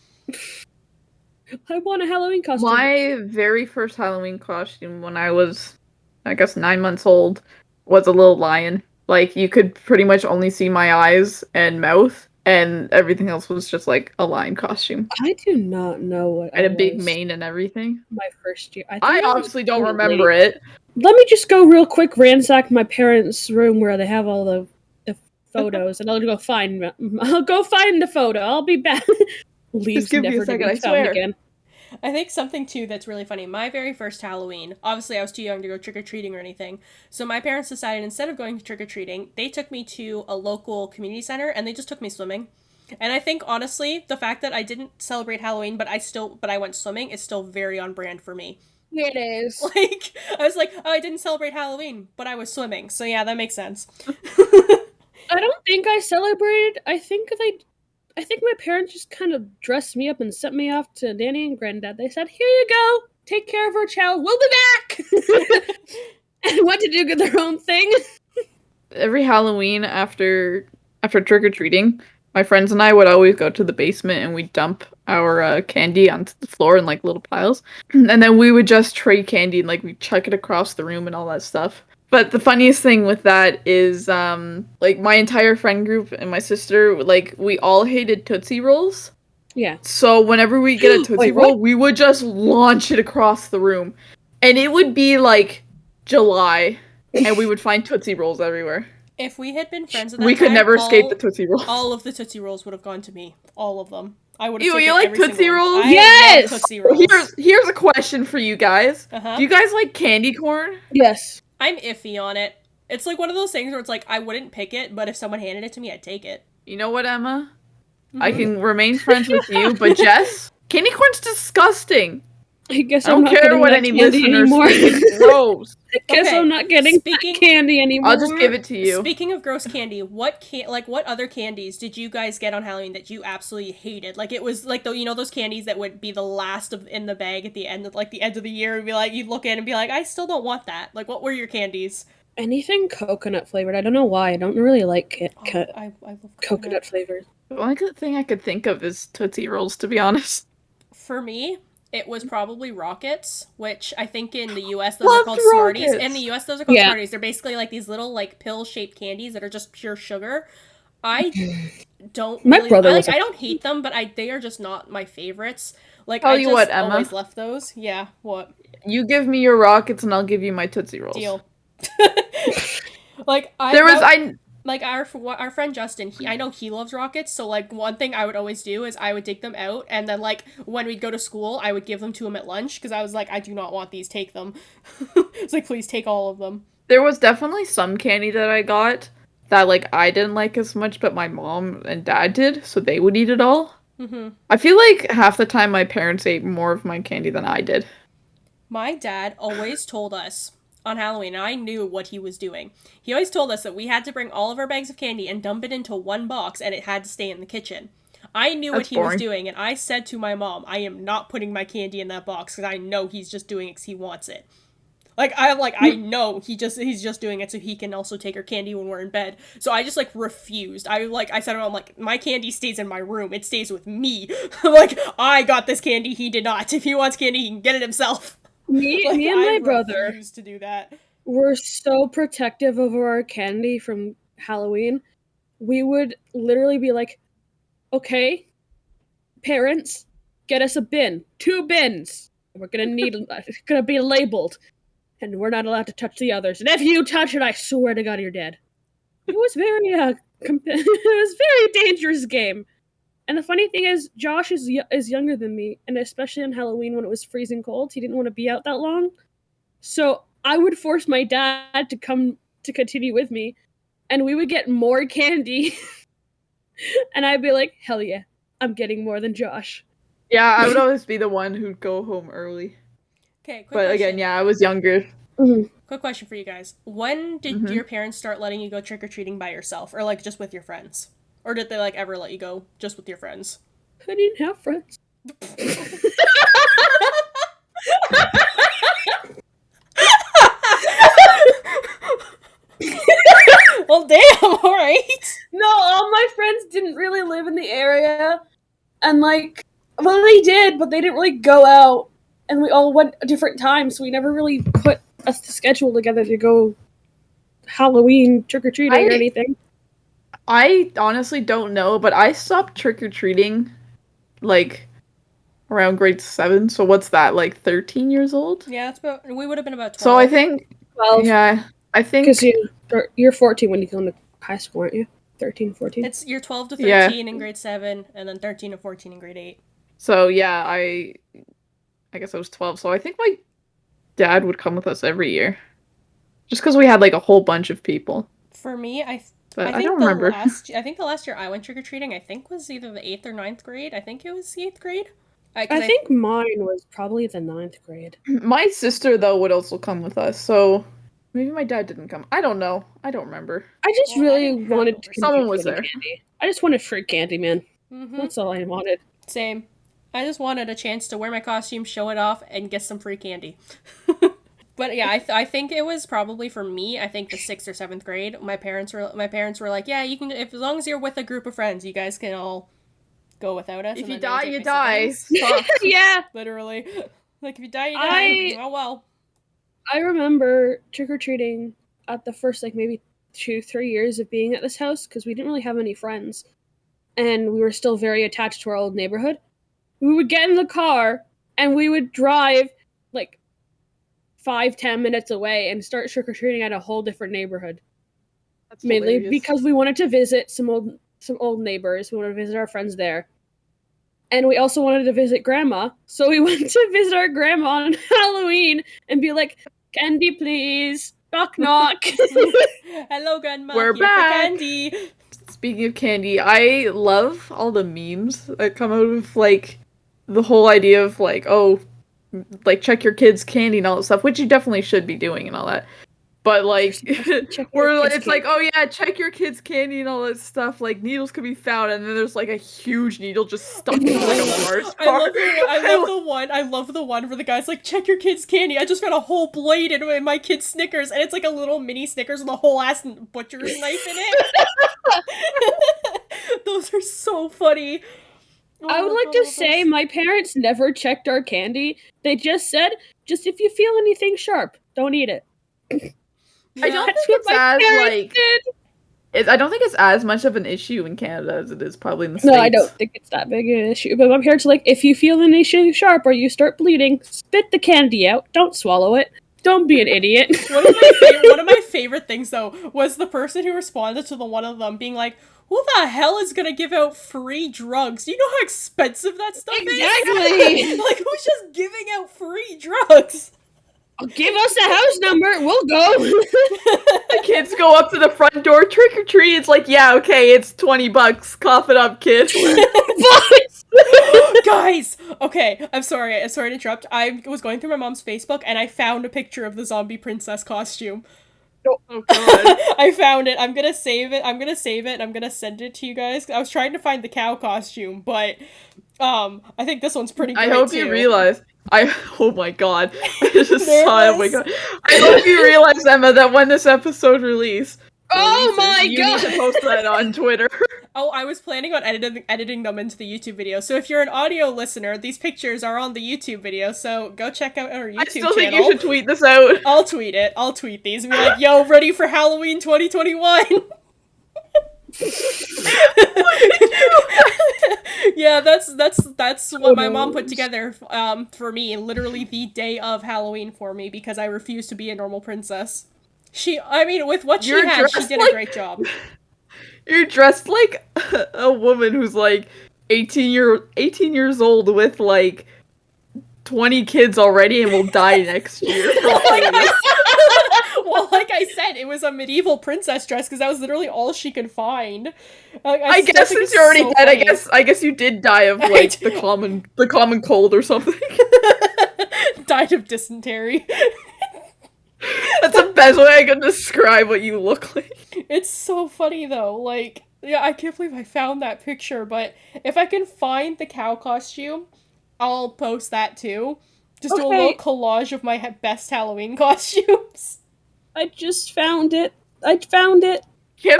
I want a Halloween costume. My very first Halloween costume when I was, I guess, 9 months old was a little lion. Like, you could pretty much only see my eyes and mouth, and everything else was just like a lion costume. I do not know what I had a big mane and everything. My first year. I obviously don't remember it. Let me just go real quick, ransack my parents' room where they have all the photos, and I'll go find the photo. I'll be back. Leaves just give never me a second, to be found again. I think something too that's really funny. My very first Halloween, obviously I was too young to go trick-or-treating or anything. So my parents decided instead of going trick-or-treating, they took me to a local community center and they just took me swimming. And I think honestly, the fact that I didn't celebrate Halloween but I went swimming is still very on brand for me. It is. Like I was like, oh, I didn't celebrate Halloween, but I was swimming. So yeah, that makes sense. I don't think I celebrated. I think my parents just kind of dressed me up and sent me off to Nanny and Granddad. They said, here you go. Take care of our child. We'll be back. And went to do their own thing. Every Halloween after trick-or-treating, my friends and I would always go to the basement and we'd dump our candy onto the floor in like little piles. And then we would just trade candy and like we'd chuck it across the room and all that stuff. But the funniest thing with that is, like, my entire friend group and my sister, like, we all hated Tootsie Rolls. Yeah. So whenever we get a Tootsie Roll, we would just launch it across the room. And it would be, like, July, and we would find Tootsie Rolls everywhere. If we had been friends at that we could time, never escape the Tootsie Rolls. All of the Tootsie Rolls would have gone to me. All of them. I would have You taken like every Tootsie single Rolls? One. Yes! Tootsie Rolls. Here's a question for you guys. Uh-huh. Do you guys like candy corn? Yes. I'm iffy on it. It's like one of those things where it's like, I wouldn't pick it, but if someone handed it to me, I'd take it. You know what, Emma? I can remain friends with you, but Jess, candy corn's disgusting. I guess I don't care what any listeners think. It's gross. I guess I'm not getting candy anymore. I'll just give it to you. Speaking of gross candy, what other candies did you guys get on Halloween that you absolutely hated? Like it was like those candies that would be the last in the bag at the end of the end of the year and be like you'd look in and be like, I still don't want that. Like what were your candies? Anything coconut flavored. I don't know why. I don't really like I love coconut flavors. The only good thing I could think of is Tootsie Rolls, to be honest. For me, it was probably rockets, which I think in the US those are Loved called Smarties. rockets. In the US those are called Yeah. Smarties. They're basically like these little like pill-shaped candies that are just pure sugar. I don't My really brother I was like I don't hate them, but they are just not my favorites. Like Tell I you just what, Emma. always left those. Yeah, what? You give me your rockets and I'll give you my Tootsie Rolls. Deal. Like our friend Justin, I know he loves rockets, so like one thing I would always do is I would take them out, and then like when we'd go to school I would give them to him at lunch because I was like, I do not want these, take them. It's like, please take all of them. There was definitely some candy that I got that like I didn't like as much, but my mom and dad did, so they would eat it all. Mm-hmm. I feel like half the time my parents ate more of my candy than I did. My dad always told us on Halloween, and I knew what he was doing. He always told us that we had to bring all of our bags of candy and dump it into one box, and it had to stay in the kitchen. I knew what he was doing, and I said to my mom, I am not putting my candy in that box because I know he's just doing it because he wants it. I know he's just doing it so he can also take her candy when we're in bed. So I just refused. I said to him, like, my candy stays in my room. It stays with me. Like, I got this candy, he did not. If he wants candy, he can get it himself. Me and my brother refused to do that. Were so protective of our candy from Halloween. We would literally be like, okay, parents, get us a bin. 2 bins. We're gonna need, it's gonna be labeled. And we're not allowed to touch the others. And if you touch it, I swear to God, you're dead. It was very, it was a very dangerous game. And the funny thing is, Josh is younger than me, and especially on Halloween when it was freezing cold, he didn't want to be out that long. So I would force my dad to come to continue with me, and we would get more candy. And I'd be like, hell yeah, I'm getting more than Josh. Yeah, I would always be the one who'd go home early. Okay, but again, yeah, I was younger. Mm-hmm. Quick question for you guys. When did your parents start letting you go trick-or-treating by yourself, or like just with your friends? Or did they like ever let you go just with your friends? I didn't have friends. Well, damn, alright. No, all my friends didn't really live in the area. And like, well, they did, but they didn't really go out. And we all went at different times, so we never really put a schedule together to go Halloween trick-or-treating or anything. I honestly don't know, but I stopped trick-or-treating like around grade 7. So what's that, like 13 years old? Yeah, we would have been about 12. So I think 12. Yeah, I think because you're 14 when you go into high school, aren't you? 13, 14. You're 12 to 13 in grade 7, and then 13 to 14 in grade 8. So yeah, I guess I was 12. So I think my dad would come with us every year, just because we had like a whole bunch of people. For me, I don't remember. I think the last year I went trick-or-treating, I think was either the 8th or 9th grade. I think it was the 8th grade. I think mine was probably the 9th grade. My sister, though, would also come with us, so maybe my dad didn't come. I don't know. I don't remember. I just really wanted to someone was there. Candy. I just wanted free candy, man. Mm-hmm. That's all I wanted. Same. I just wanted a chance to wear my costume, show it off, and get some free candy. But yeah, I think it was probably for me. I think the 6th or 7th grade. My parents were like, yeah, you can, as long as you're with a group of friends, you guys can all go without us. If you die, you die. Yeah, literally. Like if you die, you die. Oh well. I remember trick or treating at the first like maybe 2-3 years of being at this house because we didn't really have any friends, and we were still very attached to our old neighborhood. We would get in the car and we would drive like 5-10 minutes away and start trick-or-treating at a whole different neighborhood. That's mainly hilarious. Because we wanted to visit some old neighbors. We wanted to visit our friends there. And we also wanted to visit grandma. So we went to visit our grandma on Halloween and be like, candy please. Knock knock. Hello grandma. We're here back. for candy. Speaking of candy, I love all the memes that come out of like the whole idea of like, oh, like check your kids' candy and all that stuff, which you definitely should be doing and all that. But like, it's like, oh yeah, check your kids' candy and all that stuff. Like needles could be found, and then there's like a huge needle just stuck in like a Mars bar. I love the one where the guy's like, check your kids' candy. I just found a whole blade in my kid's Snickers, and it's like a little mini Snickers with a whole ass butcher's knife in it. Those are so funny. I would like to say my parents never checked our candy. They just said, just if you feel anything sharp, don't eat it. I don't think it's as like I don't think it's as much of an issue in Canada as it is probably in the States. No, I don't think it's that big an issue. But my parents are like, if you feel anything sharp or you start bleeding, spit the candy out. Don't swallow it. Don't be an idiot. One of my favorite things though was the person who responded to the one of them being like, "Who the hell is gonna give out free drugs? Do you know how expensive that stuff is? Like, who's just giving out free drugs? Give us a house number, we'll go." The kids go up to the front door, trick or treat. It's like, yeah, okay, it's $20. Cough it up, kid. Guys, okay, I'm sorry to interrupt. I was going through my mom's Facebook and I found a picture of the zombie princess costume. Oh god. I found it. I'm gonna save it. I'm gonna send it to you guys. I was trying to find the cow costume, but I think this one's pretty great. I hope too. you realize oh my god. I just saw it. Oh my god. I hope you realize, Emma, that when this episode releases, my you need to post that on Twitter. Oh, I was planning on editing them into the YouTube video. So if you're an audio listener, these pictures are on the YouTube video. So go check out our YouTube channel. I still think you should tweet this out. I'll tweet it. I'll tweet these and be like, "Yo, ready for Halloween 2021?" Yeah, that's what my mom put together for me, literally the day of Halloween for me, because I refused to be a normal princess. With what she had, she did a great job. You're dressed like a woman who's like 18 years old with like 20 kids already and will die next year. Well, like I said, it was a medieval princess dress because that was literally all she could find. I guess since you're already dead, I guess you did die of like the common cold or something. Died of dysentery. That's the best way I can describe what you look like. It's so funny though. Like, yeah, I can't believe I found that picture, but if I can find the cow costume, I'll post that too. Just do a little collage of my best Halloween costumes. I just found it. Can't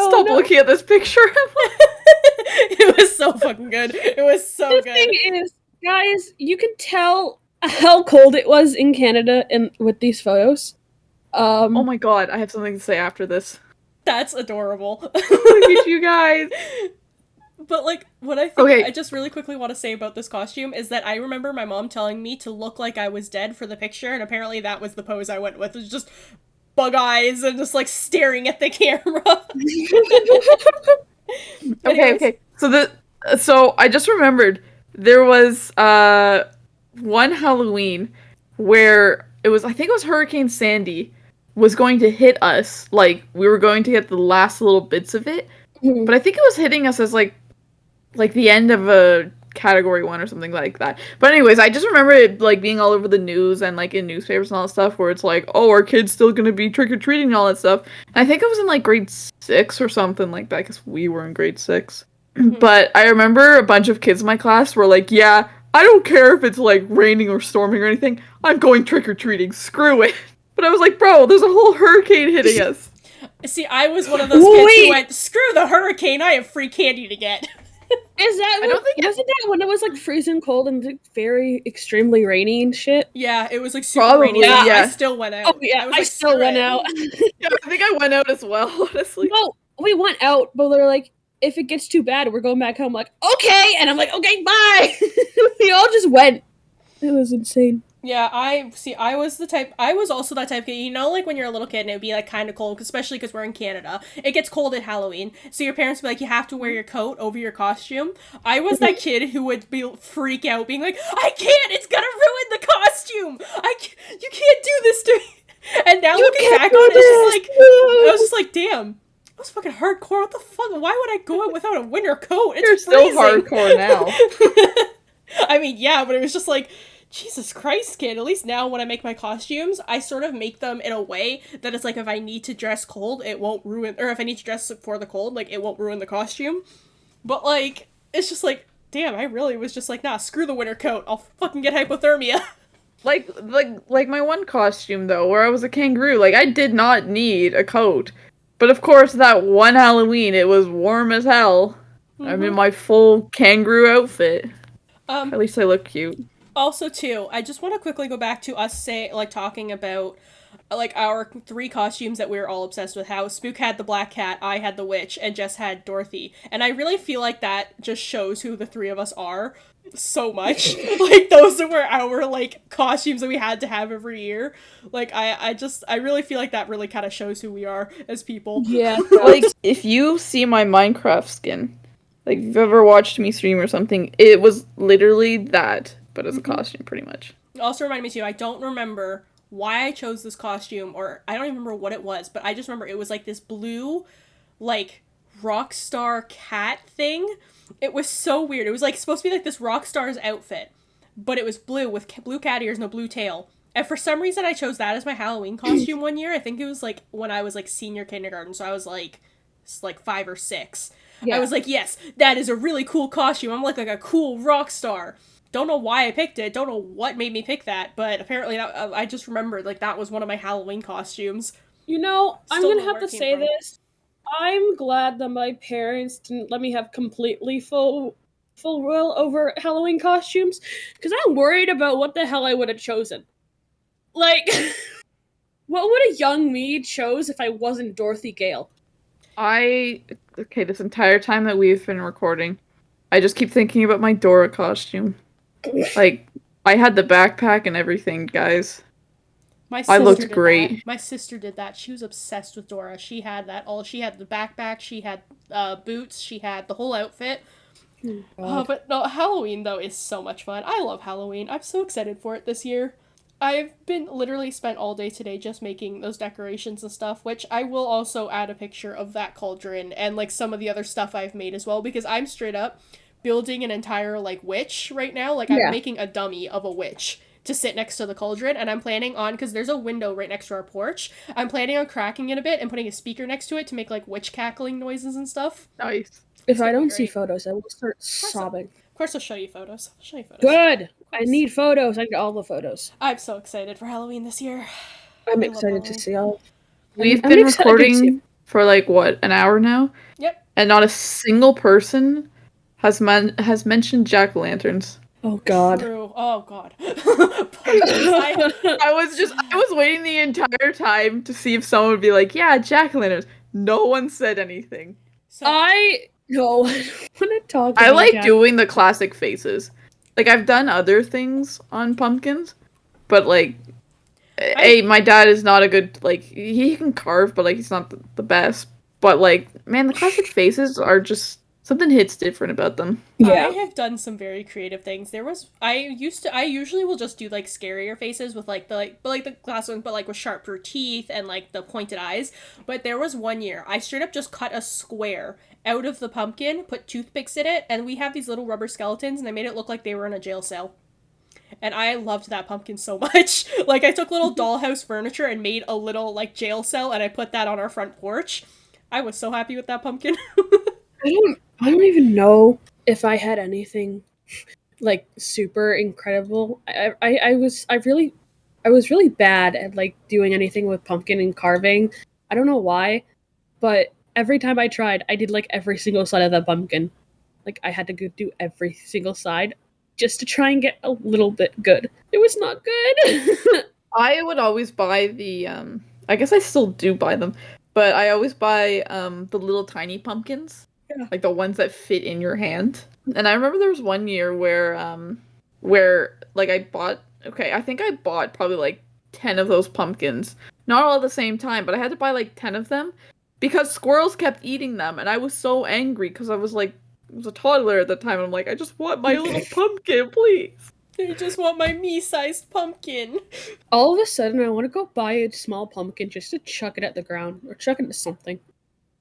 stop looking at this picture. It was so fucking good. It was so good. The thing is, guys, you can tell how cold it was in Canada with these photos. Oh my god, I have something to say after this. That's adorable. Look at you guys. But, like, what I think I just really quickly want to say about this costume is that I remember my mom telling me to look like I was dead for the picture, and apparently that was the pose I went with. It was just bug eyes and just, like, staring at the camera. Okay. So I just remembered there was one Halloween where I think it was Hurricane Sandy was going to hit us. Like, we were going to get the last little bits of it. Mm-hmm. But I think it was hitting us as like the end of a category 1 or something like that. But anyways, I just remember it like being all over the news and like in newspapers and all that stuff where it's like, oh, our kid's still gonna be trick-or-treating and all that stuff. And I think I was in like grade 6 or something like that, because we were in grade 6. Mm-hmm. But I remember a bunch of kids in my class were like, yeah, I don't care if it's like raining or storming or anything, I'm going trick-or-treating, screw it. But I was like, bro, there's a whole hurricane hitting us. See, I was one of those kids who went, screw the hurricane, I have free candy to get. Wasn't that when it was like freezing cold and like, very extremely rainy and shit? Yeah, it was like super rainy. Yeah. I still went out. Oh yeah, I still went out. Yeah, I think I went out as well, honestly. No, we went out, but they're like, if it gets too bad, we're going back home. I'm like, okay, and I'm like, okay, bye. We all just went. It was insane. Yeah, I was also that type of kid, you know, like when you're a little kid and it would be like kind of cold, especially because we're in Canada. It gets cold at Halloween, so your parents would be like, you have to wear your coat over your costume. I was that kid who would freak out, being like, I can't, it's gonna ruin the costume! You can't do this to me! And now looking back on it, I was just like, damn, that was fucking hardcore, what the fuck, why would I go out without a winter coat? It's freezing. Still hardcore now. I mean, yeah, but it was just like, Jesus Christ, kid. At least now when I make my costumes, I sort of make them in a way that it's like if I need to dress cold, it won't ruin, or if I need to dress for the cold, like it won't ruin the costume. But like, it's just like, damn, I really was just like, nah, screw the winter coat. I'll fucking get hypothermia. Like my one costume though, where I was a kangaroo, like I did not need a coat. But of course that one Halloween, it was warm as hell. Mm-hmm. I'm in my full kangaroo outfit. At least I look cute. Also, too, I just want to quickly go back to us talking about like our 3 costumes that we were all obsessed with. How Spook had the black cat, I had the witch, and Jess had Dorothy. And I really feel like that just shows who the 3 of us are so much. Like, those were our like costumes that we had to have every year. Like, I really feel like that really kind of shows who we are as people. Yeah. Like, if you see my Minecraft skin, like, if you've ever watched me stream or something, it was literally that, but as a costume, pretty much. It also reminded me too, I don't remember why I chose this costume, or I don't even remember what it was, but I just remember it was like this blue, like, rock star cat thing. It was so weird. It was like supposed to be like this rock star's outfit, but it was blue with blue cat ears, no blue tail. And for some reason I chose that as my Halloween costume one year. I think it was like when I was like senior kindergarten, so I was like 5 or 6. Yeah. I was like, yes, that is a really cool costume. I'm like a cool rock star. Don't know why I picked it. Don't know what made me pick that, but apparently I just remembered like that was one of my Halloween costumes. You know, I'm gonna have to say this. I'm glad that my parents didn't let me have completely full will over Halloween costumes, because I'm worried about what the hell I would have chosen. Like, what would a young me chose if I wasn't Dorothy Gale? This entire time that we've been recording, I just keep thinking about my Dora costume. Like, I had the backpack and everything, guys. I looked great. My sister did that. She was obsessed with Dora. She had that all. She had the backpack. She had boots. She had the whole outfit. But no, Halloween though is so much fun. I love Halloween. I'm so excited for it this year. I've been literally spent all day today just making those decorations and stuff, which I will also add a picture of that cauldron and like some of the other stuff I've made as well, because I'm straight up building an entire like witch right now. Like, I'm making a dummy of a witch to sit next to the cauldron, and I'm planning on, because there's a window right next to our porch, I'm planning on cracking it a bit and putting a speaker next to it to make like witch cackling noises and stuff. Nice. If I don't see photos, I will start sobbing. Of course I'll show you photos. Good! I need photos. I need all the photos. I'm so excited for Halloween this year. I'm excited to see all. We've been recording for like, what, an hour now? Yep. And not a single person has mentioned jack-o'-lanterns. Oh god. True. Oh god. I was waiting the entire time to see if someone would be like, yeah, jack-o'-lanterns. No one said anything. So, I want to talk about I like doing the classic faces. Like, I've done other things on pumpkins, but like, my dad is not a good, like, he can carve, but like, he's not the best. But like, man, the classic faces are just, something hits different about them. Yeah. I have done some very creative things. I usually will just do like scarier faces with like the glass ones, but like with sharper teeth and like the pointed eyes. But there was one year I straight up just cut a square out of the pumpkin, put toothpicks in it, and we have these little rubber skeletons, and I made it look like they were in a jail cell. And I loved that pumpkin so much. Like, I took little dollhouse furniture and made a little like jail cell, and I put that on our front porch. I was so happy with that pumpkin. I don't even know if I had anything like super incredible. I was really bad at like doing anything with pumpkin and carving. I don't know why, but every time I tried, I did like every single side of that pumpkin. Like, I had to go do every single side just to try and get a little bit good. It was not good. I would always buy the I guess I still do buy them, but I always buy the little tiny pumpkins. Yeah. Like the ones that fit in your hand. And I remember there was one year where like I think I bought probably like 10 of those pumpkins. Not all at the same time, but I had to buy like 10 of them because squirrels kept eating them, and I was so angry because I was a toddler at the time, and I'm like, I just want my little pumpkin, please. I just want my me-sized pumpkin. All of a sudden, I want to go buy a small pumpkin just to chuck it at the ground or chuck it into something.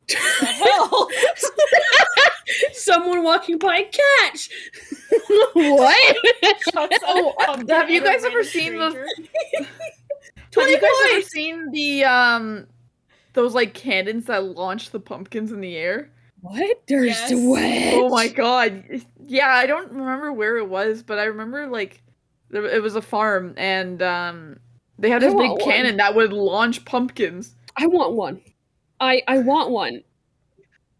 The hell? Someone walking by, catch! What? Have you guys ever seen those? Have you guys ever seen the those like cannons that launch the pumpkins in the air? What? There's what? Oh my god! Yeah, I don't remember where it was, but I remember like it was a farm, and they had this big cannon that would launch pumpkins. I want one. I want one.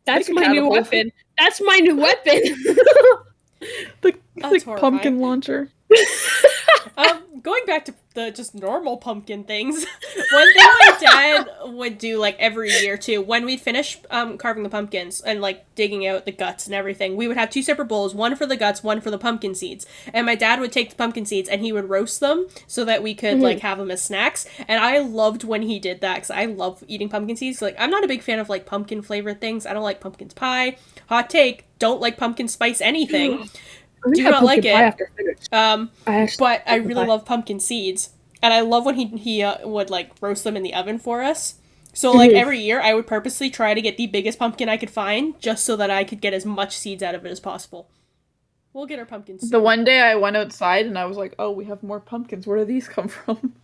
That's my new weapon. That's my new weapon. The That's like pumpkin horrifying. launcher. Going back to the just normal pumpkin things, one thing my dad would do like every year too, when we'd finish carving the pumpkins and like digging out the guts and everything, we would have two separate bowls, one for the guts, one for the pumpkin seeds. And my dad would take the pumpkin seeds and he would roast them so that we could like have them as snacks. And I loved when he did that because I love eating pumpkin seeds. Like I'm not a big fan of like pumpkin flavored things. I don't like pumpkin pie. Hot take, don't like pumpkin spice anything. Do not like it. But I really love pumpkin seeds, and I love when he would like roast them in the oven for us. So like every year, I would purposely try to get the biggest pumpkin I could find, just so that I could get as much seeds out of it as possible. We'll get our pumpkins. The one day I went outside and I was like, "Oh, we have more pumpkins. Where do these come from?"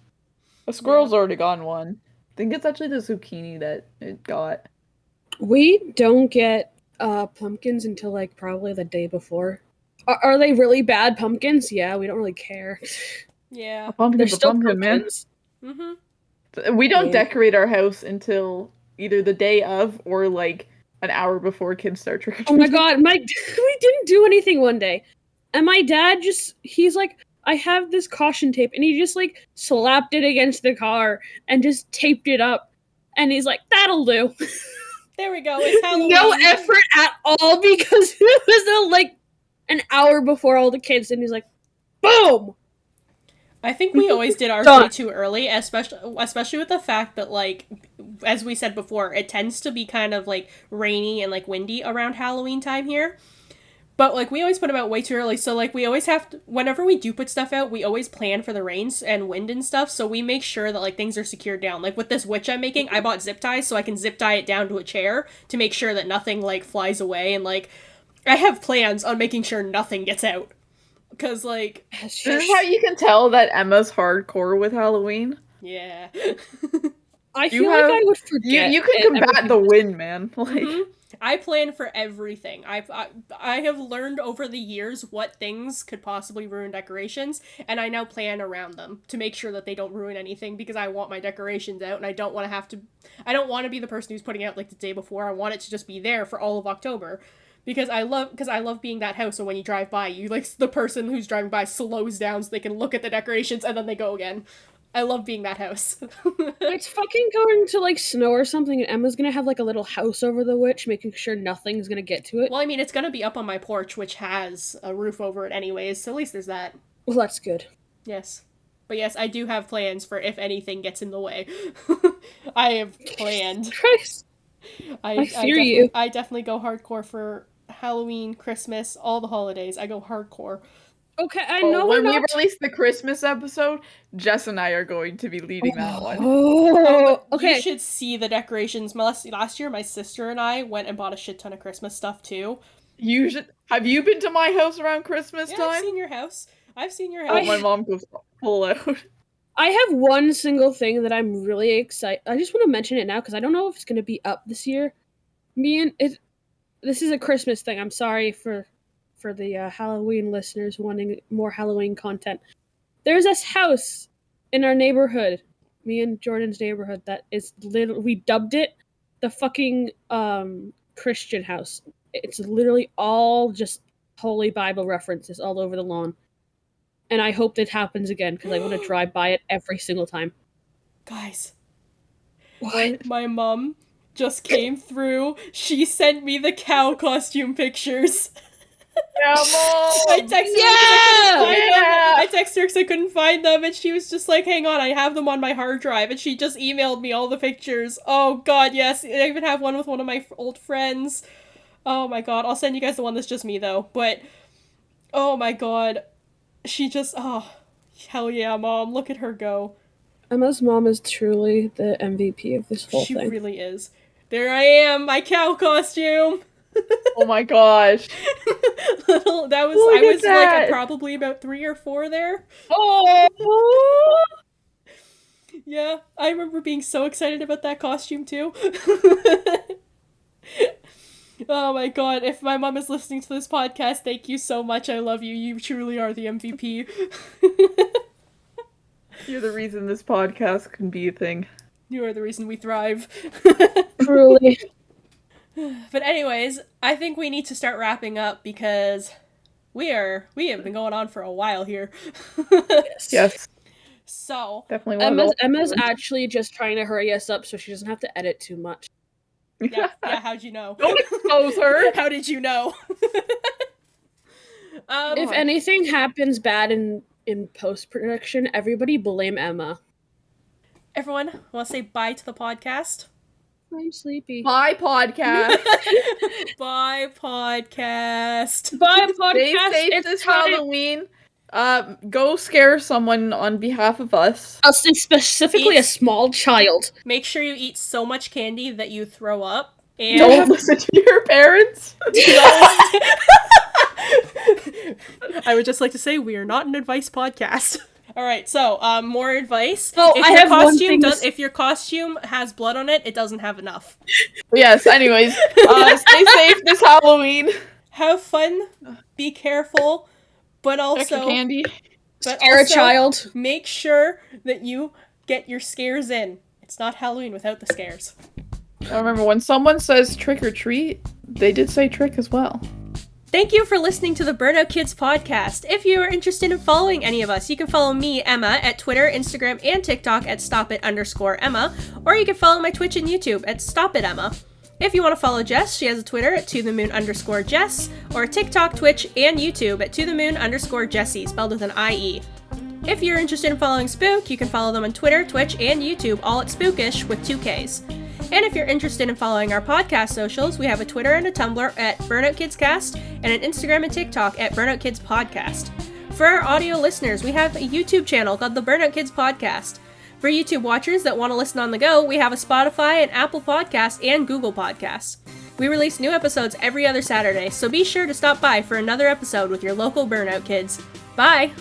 A squirrel's already gone one. I think it's actually the zucchini that it got. We don't get pumpkins until like probably the day before. Are they really bad pumpkins? Yeah, we don't really care. Yeah, A pumpkin's a pumpkin, man. Mm-hmm. We don't decorate our house until either the day of or like an hour before kids start trick or treating. Oh my god, we didn't do anything one day, and my dad he's like, I have this caution tape, and he just like slapped it against the car and just taped it up, and he's like, that'll do. There we go. It's Halloween. No effort at all because it was like an hour before all the kids, and he's like, boom! I think we always did ours way too early, especially with the fact that, like, as we said before, it tends to be kind of, like, rainy and, like, windy around Halloween time here. But, like, we always put them out way too early, so, like, we always have to, whenever we do put stuff out, we always plan for the rains and wind and stuff, so we make sure that, like, things are secured down. Like, with this witch I'm making, I bought zip ties so I can zip tie it down to a chair to make sure that nothing, like, flies away, and, like, I have plans on making sure nothing gets out. Because, like... This is how you can tell that Emma's hardcore with Halloween. Yeah. I feel like I would forget. You can combat the wind, man. Like... I plan for everything. I have learned over the years what things could possibly ruin decorations, and I now plan around them to make sure that they don't ruin anything, because I want my decorations out, and I don't want to be the person who's putting it out, like, the day before. I want it to just be there for all of October. Because I love being that house, so when you drive by, you, like, the person who's driving by slows down so they can look at the decorations and then they go again. I love being that house. It's fucking going to, like, snow or something, and Emma's gonna have, like, a little house over the witch, making sure nothing's gonna get to it. Well, I mean, it's gonna be up on my porch, which has a roof over it anyways, so at least there's that. Well, that's good. Yes. But yes, I do have plans for if anything gets in the way. I have planned. Christ. I fear you. I definitely go hardcore for Halloween, Christmas, all the holidays. I go hardcore. Okay, I know when we release the Christmas episode, Jess and I are going to be leading that one. Oh, okay. You should see the decorations. Last year, my sister and I went and bought a shit ton of Christmas stuff, too. You should... Have you been to my house around Christmas time? I've seen your house. Oh, my mom goes full out. I have one single thing that I'm really excited. I just want to mention it now because I don't know if it's going to be up this year. This is a Christmas thing. I'm sorry for the Halloween listeners wanting more Halloween content. There's this house in our neighborhood, me and Jordan's neighborhood, that is we dubbed it the fucking Christian house. It's literally all just Holy Bible references all over the lawn. And I hope that happens again, because I want to drive by it every single time. Guys. What? My mom just came through. She sent me the cow costume pictures. Yeah, Mom! I texted her because I couldn't find them, and she was just like, hang on, I have them on my hard drive, and she just emailed me all the pictures. Oh god, yes. I even have one with one of my old friends. Oh my god, I'll send you guys the one that's just me, though. But, oh my god. She just, oh, hell yeah, Mom, look at her go. Emma's mom is truly the MVP of this whole thing. She really is. There I am, my cow costume! Oh my gosh. I was like probably about 3 or 4 there. Oh! Yeah, I remember being so excited about that costume too. Oh my god, if my mom is listening to this podcast, thank you so much. I love you. You truly are the MVP. You're the reason this podcast can be a thing. You are the reason we thrive. Truly. But anyways, I think we need to start wrapping up because we have been going on for a while here. Yes, So, definitely one of the Emma's actually just trying to hurry us up so she doesn't have to edit too much. yeah, how'd you know? Don't expose her. How did you know? If anything happens bad in post-production, everybody blame Emma. Everyone, want to say bye to the podcast? I'm sleepy. Bye, podcast. Bye, podcast. Bye, Stay podcast. safe It's this time. Halloween. Go scare someone on behalf of us. I'll say specifically a small child. Make sure you eat so much candy that you throw up. And Don't listen to your parents. I would just like to say we are not an advice podcast. All right, so more advice. Oh, if I your have one costume thing to does, if your costume has blood on it, it doesn't have enough. Yes. Anyways, stay safe this Halloween. Have fun. Be careful, but Check also your candy. Scare a child. make sure that you get your scares in. It's not Halloween without the scares. I remember when someone says trick or treat, they did say trick as well. Thank you for listening to the Burnout Kids podcast. If you are interested in following any of us, you can follow me, Emma, at Twitter, Instagram, and TikTok at stopit_Emma, or you can follow my Twitch and YouTube at stopitEmma. If you want to follow Jess, she has a Twitter at tothemoon_Jess, or a TikTok, Twitch, and YouTube at tothemoon_Jessie, spelled with an IE. If you're interested in following Spook, you can follow them on Twitter, Twitch, and YouTube, all at Spookish with 2 Ks. And if you're interested in following our podcast socials, we have a Twitter and a Tumblr at Burnout Kids Cast, and an Instagram and TikTok at Burnout Kids Podcast. For our audio listeners, we have a YouTube channel called the Burnout Kids Podcast. For YouTube watchers that want to listen on the go, we have a Spotify and Apple Podcast and Google Podcasts. We release new episodes every other Saturday, so be sure to stop by for another episode with your local Burnout Kids. Bye!